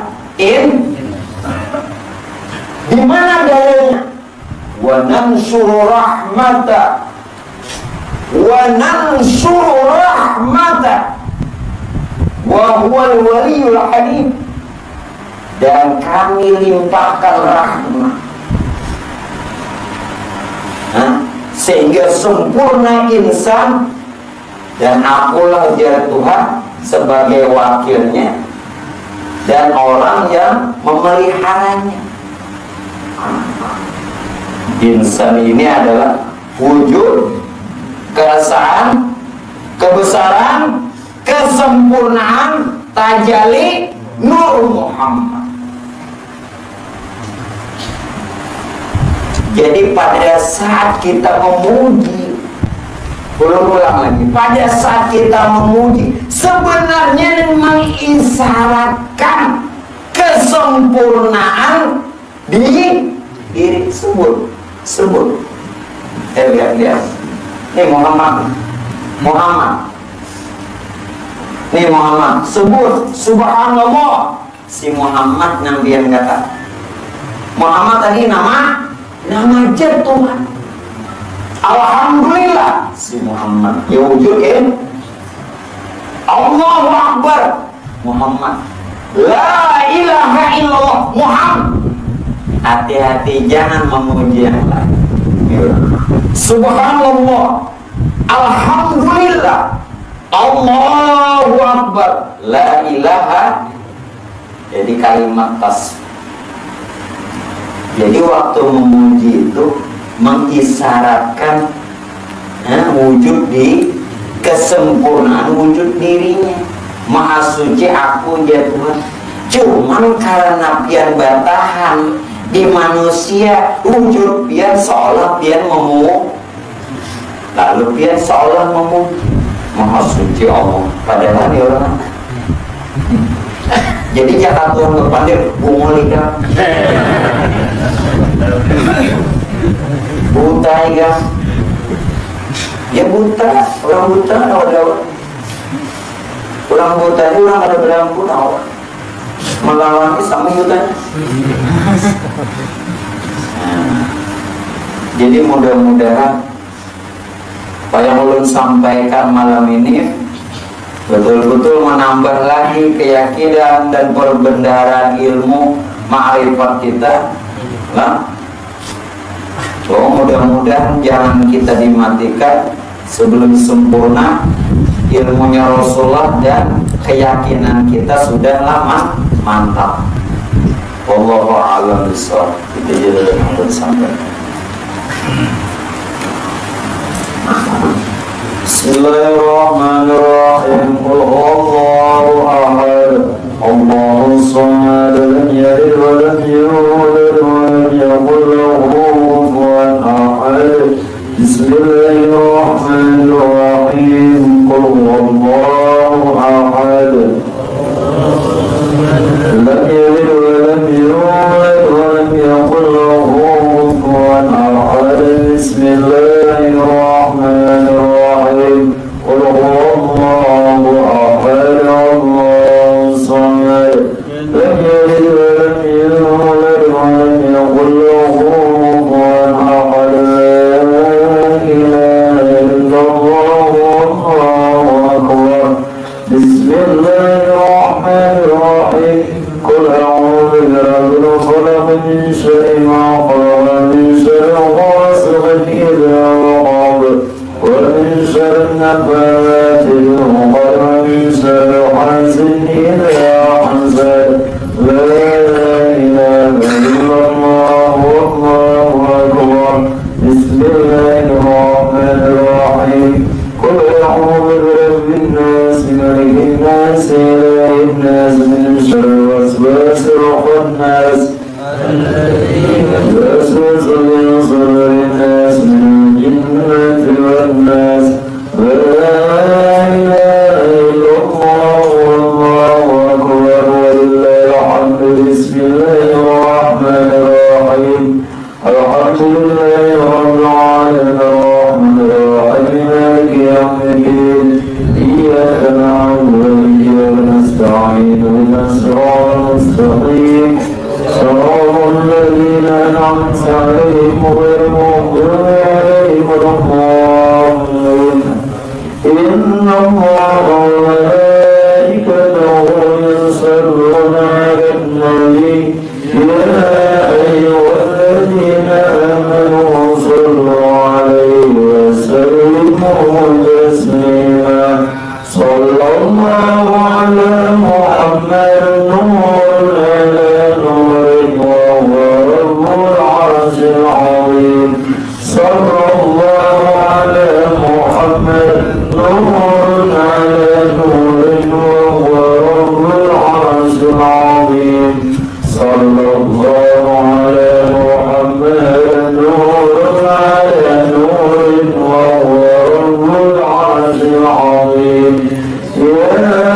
di mana dalilnya? Wa nansuru rahmata wa huwal waliyul halim. Dan kami limpahkan rahmat, sehingga sempurna insan, dan akulah ya Tuhan sebagai wakilnya dan orang yang memeliharanya. Insan ini adalah wujud keesaan, kebesaran, kesempurnaan tajalli Nur Muhammad. Jadi pada saat kita memuji, ulang lagi, pada saat kita memuji, sebenarnya mengisyaratkan kesempurnaan di diri. Sebut lihat ini Muhammad Muhammad. Nih Muhammad, sebut subhanallah. Si Muhammad nambian kata. Muhammad tadi nama Tuhan. Alhamdulillah si Muhammad ya wujudin. Allahu Akbar Muhammad. La ilaha illallah Muhammad. Hati-hati jangan memuji yang lain. Subhanallah, alhamdulillah, Allahu Akbar, la ilaha. Jadi kalimat tasbih. Jadi waktu memuji itu mengisyaratkan wujud di kesempurnaan wujud dirinya. Maha suci aku ya Tuhan. Cuman karena pian batahan di manusia wujud pian seolah pian memuji, lalu pian seolah memuji. Maha suci Allah padahal ya orang. Jadi jangan Tuhan berpandir bungulika buta ya. Ya buta, orang buta ada orang buta itu orang ada berang buta melawan sama buta. Jadi mudah-mudahan apa yang ulun sampaikan malam ini betul-betul menambah lagi keyakinan dan perbendaharaan ilmu ma'rifat kita. Nah, so, mudah-mudahan jangan kita dimatikan sebelum sempurna ilmunya Rasulullah dan keyakinan kita sudah lama mantap. Wallahu a'lam bishawab. Kita jadi yang sampai. Bismillahirrahmanirrahim. Qul huwallahu ahad. Allahus samad. Lam yalid wa lam yulad wa lam yakul lahu kufuwan ahad. Bismillahirrahmanirrahim. Qul huwallahu ahad. Lam yalid wa lam yulad wa lam yakul lahu kufuwan ahad. Bismillahirrahmanirrahim. Qul huwallahu ahad. Allahus samad. Lam yalid wa lam yulad wa lam yakul lahu kufuwan ahad. La ilaha illallah wallahu akbar. Bismillahirrahmanirrahim. Qul a'udzu birabbil falaq min syarri ma khalaq min syarri ghasiqin idza waqab wa min syarri an-naffathati fil 'uqad wa min syarri hasidin idza hasad. La ilaha illallah wallahu akbar. Bismillahirrahmanirrahim. Qul a'udzu birabbin nas malikin nas ilahin nas min syarri waswasil khannas الوسوس في صدور الناس من الجنة والناس. لا إله إلا الله والله أكبر ولله الحمد. بسم الله الرحمن الرحيم. الحمد لله رب العالمين الرحمن الرحيم مالك يوم الدين. إياك نعبد وإياك نستعين اهدنا الصراط المستقيم صراط الذين أنعمت عليهم غير المغضوب عليهم ولا الضالين. إن الله وملائكته يصلون على النبي يا أيها الذين آمنوا صلوا عليه وسلموا تسليما. صلى الله على محمد نور على نور وهو رب العرش العظيم. صلى الله على محمد نور على نور وهو رب العرش العظيم. صلى الله على محمد نور على نور وهو رب العرش العظيم. يا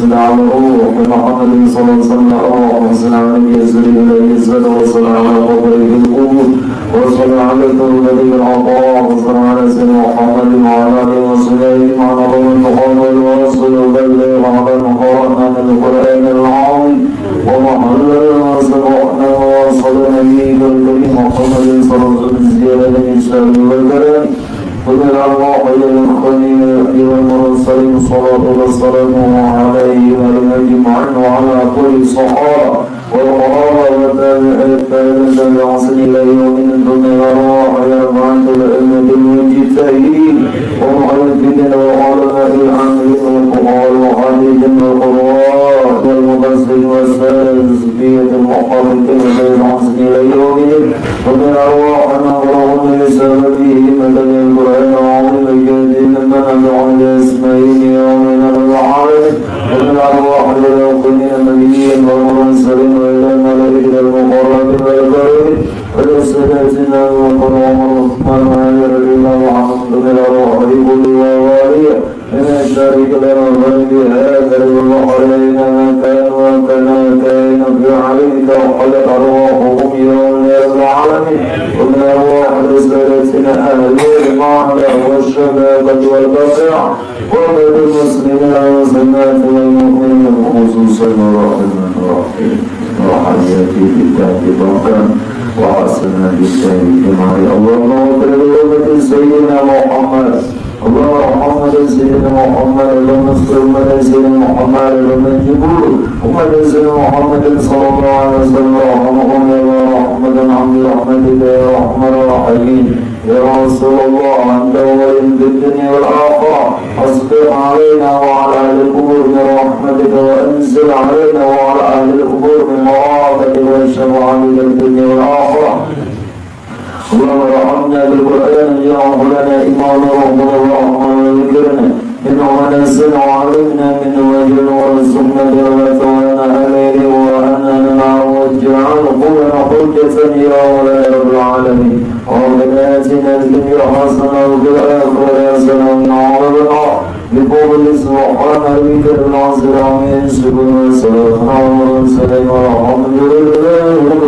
صل على روح محمد صلى الله عليه وسلم اللهم صل على النبي الكريم عليه الصلاة والسلام على قبره القبور وصل على النبي العطاء وصل على سيدنا محمد وعلى آله وصحبه وعلى من محمد ورسول بلغ على مقرنا من القرآن العظيم ومحل وسبحنا وصل نبيك الكريم محمد صلى الله عليه وسلم زيادة من شر والكرم ومن الله إلى الخليل أيها المرسلين صلاة والسلام عليه وعلى أجمعين وعلى كل صحابة والقرابة والتابعين بعصر إلى يوم الدنيا والروح يا بعد الأئمة المجتهدين ومحدثين وعلماء العاملين والفقهاء والحديثين والقراء والمفسرين والسلفية المحققين بين عصر إلى يوم الدين ومن أرواحنا اللهم بسببه مدد القرآن العظيم الجليل من أدعو الأسمائين يومنا العالمين ومن أرواح الأوقين النبيين والمرسلين وإلى الملائكة المقربين والبرين ولسنتنا وقرآن الرحمن وعلى الله وحمد لله وحبيب وواليه من الشريك لنا وغيب هذا البحر إنما كان وكان كائنا في عليك وخلق أرواحهم يوم العالمين ومن أرواح رسالتنا أهل المعنى والشبابة والبقيع ومن المسلمين والمسلمات والمؤمنين خصوصا الرحمن الرحيم وحياتي في التحت بقى وحسنا بالتالي جمعي اللهم اغفر لأمة سيدنا محمد اللهم محمد سيدنا محمد اللهم اغفر لنا سيدنا محمد اللهم اجبر محمد سيدنا محمد صلى الله عليه وسلم اللهم يا محمد عبد رحمتك يا رحمن الرحيم يا رسول الله انت ولي في الدنيا والاخره اصبر علينا وعلى اهل القبور برحمتك وانزل علينا وعلى اهل القبور من مرافقك والشفاعه في الدنيا والاخره اللهم ارحمنا بالقرآن اجعله لنا إماما ربنا ورحمة وذكرنا إنه ونزلنا وعلمنا منه وجل ورزقنا جلوة وانا عليه وأنا معه واجعله لنا حجة يا مولانا رب العالمين ربنا آتنا في الدنيا حسنة وفي الآخرة حسنة وقنا عذاب النار بقول سبحان ربك رب العزة عما يصفون وسلام على المرسلين والحمد لله رب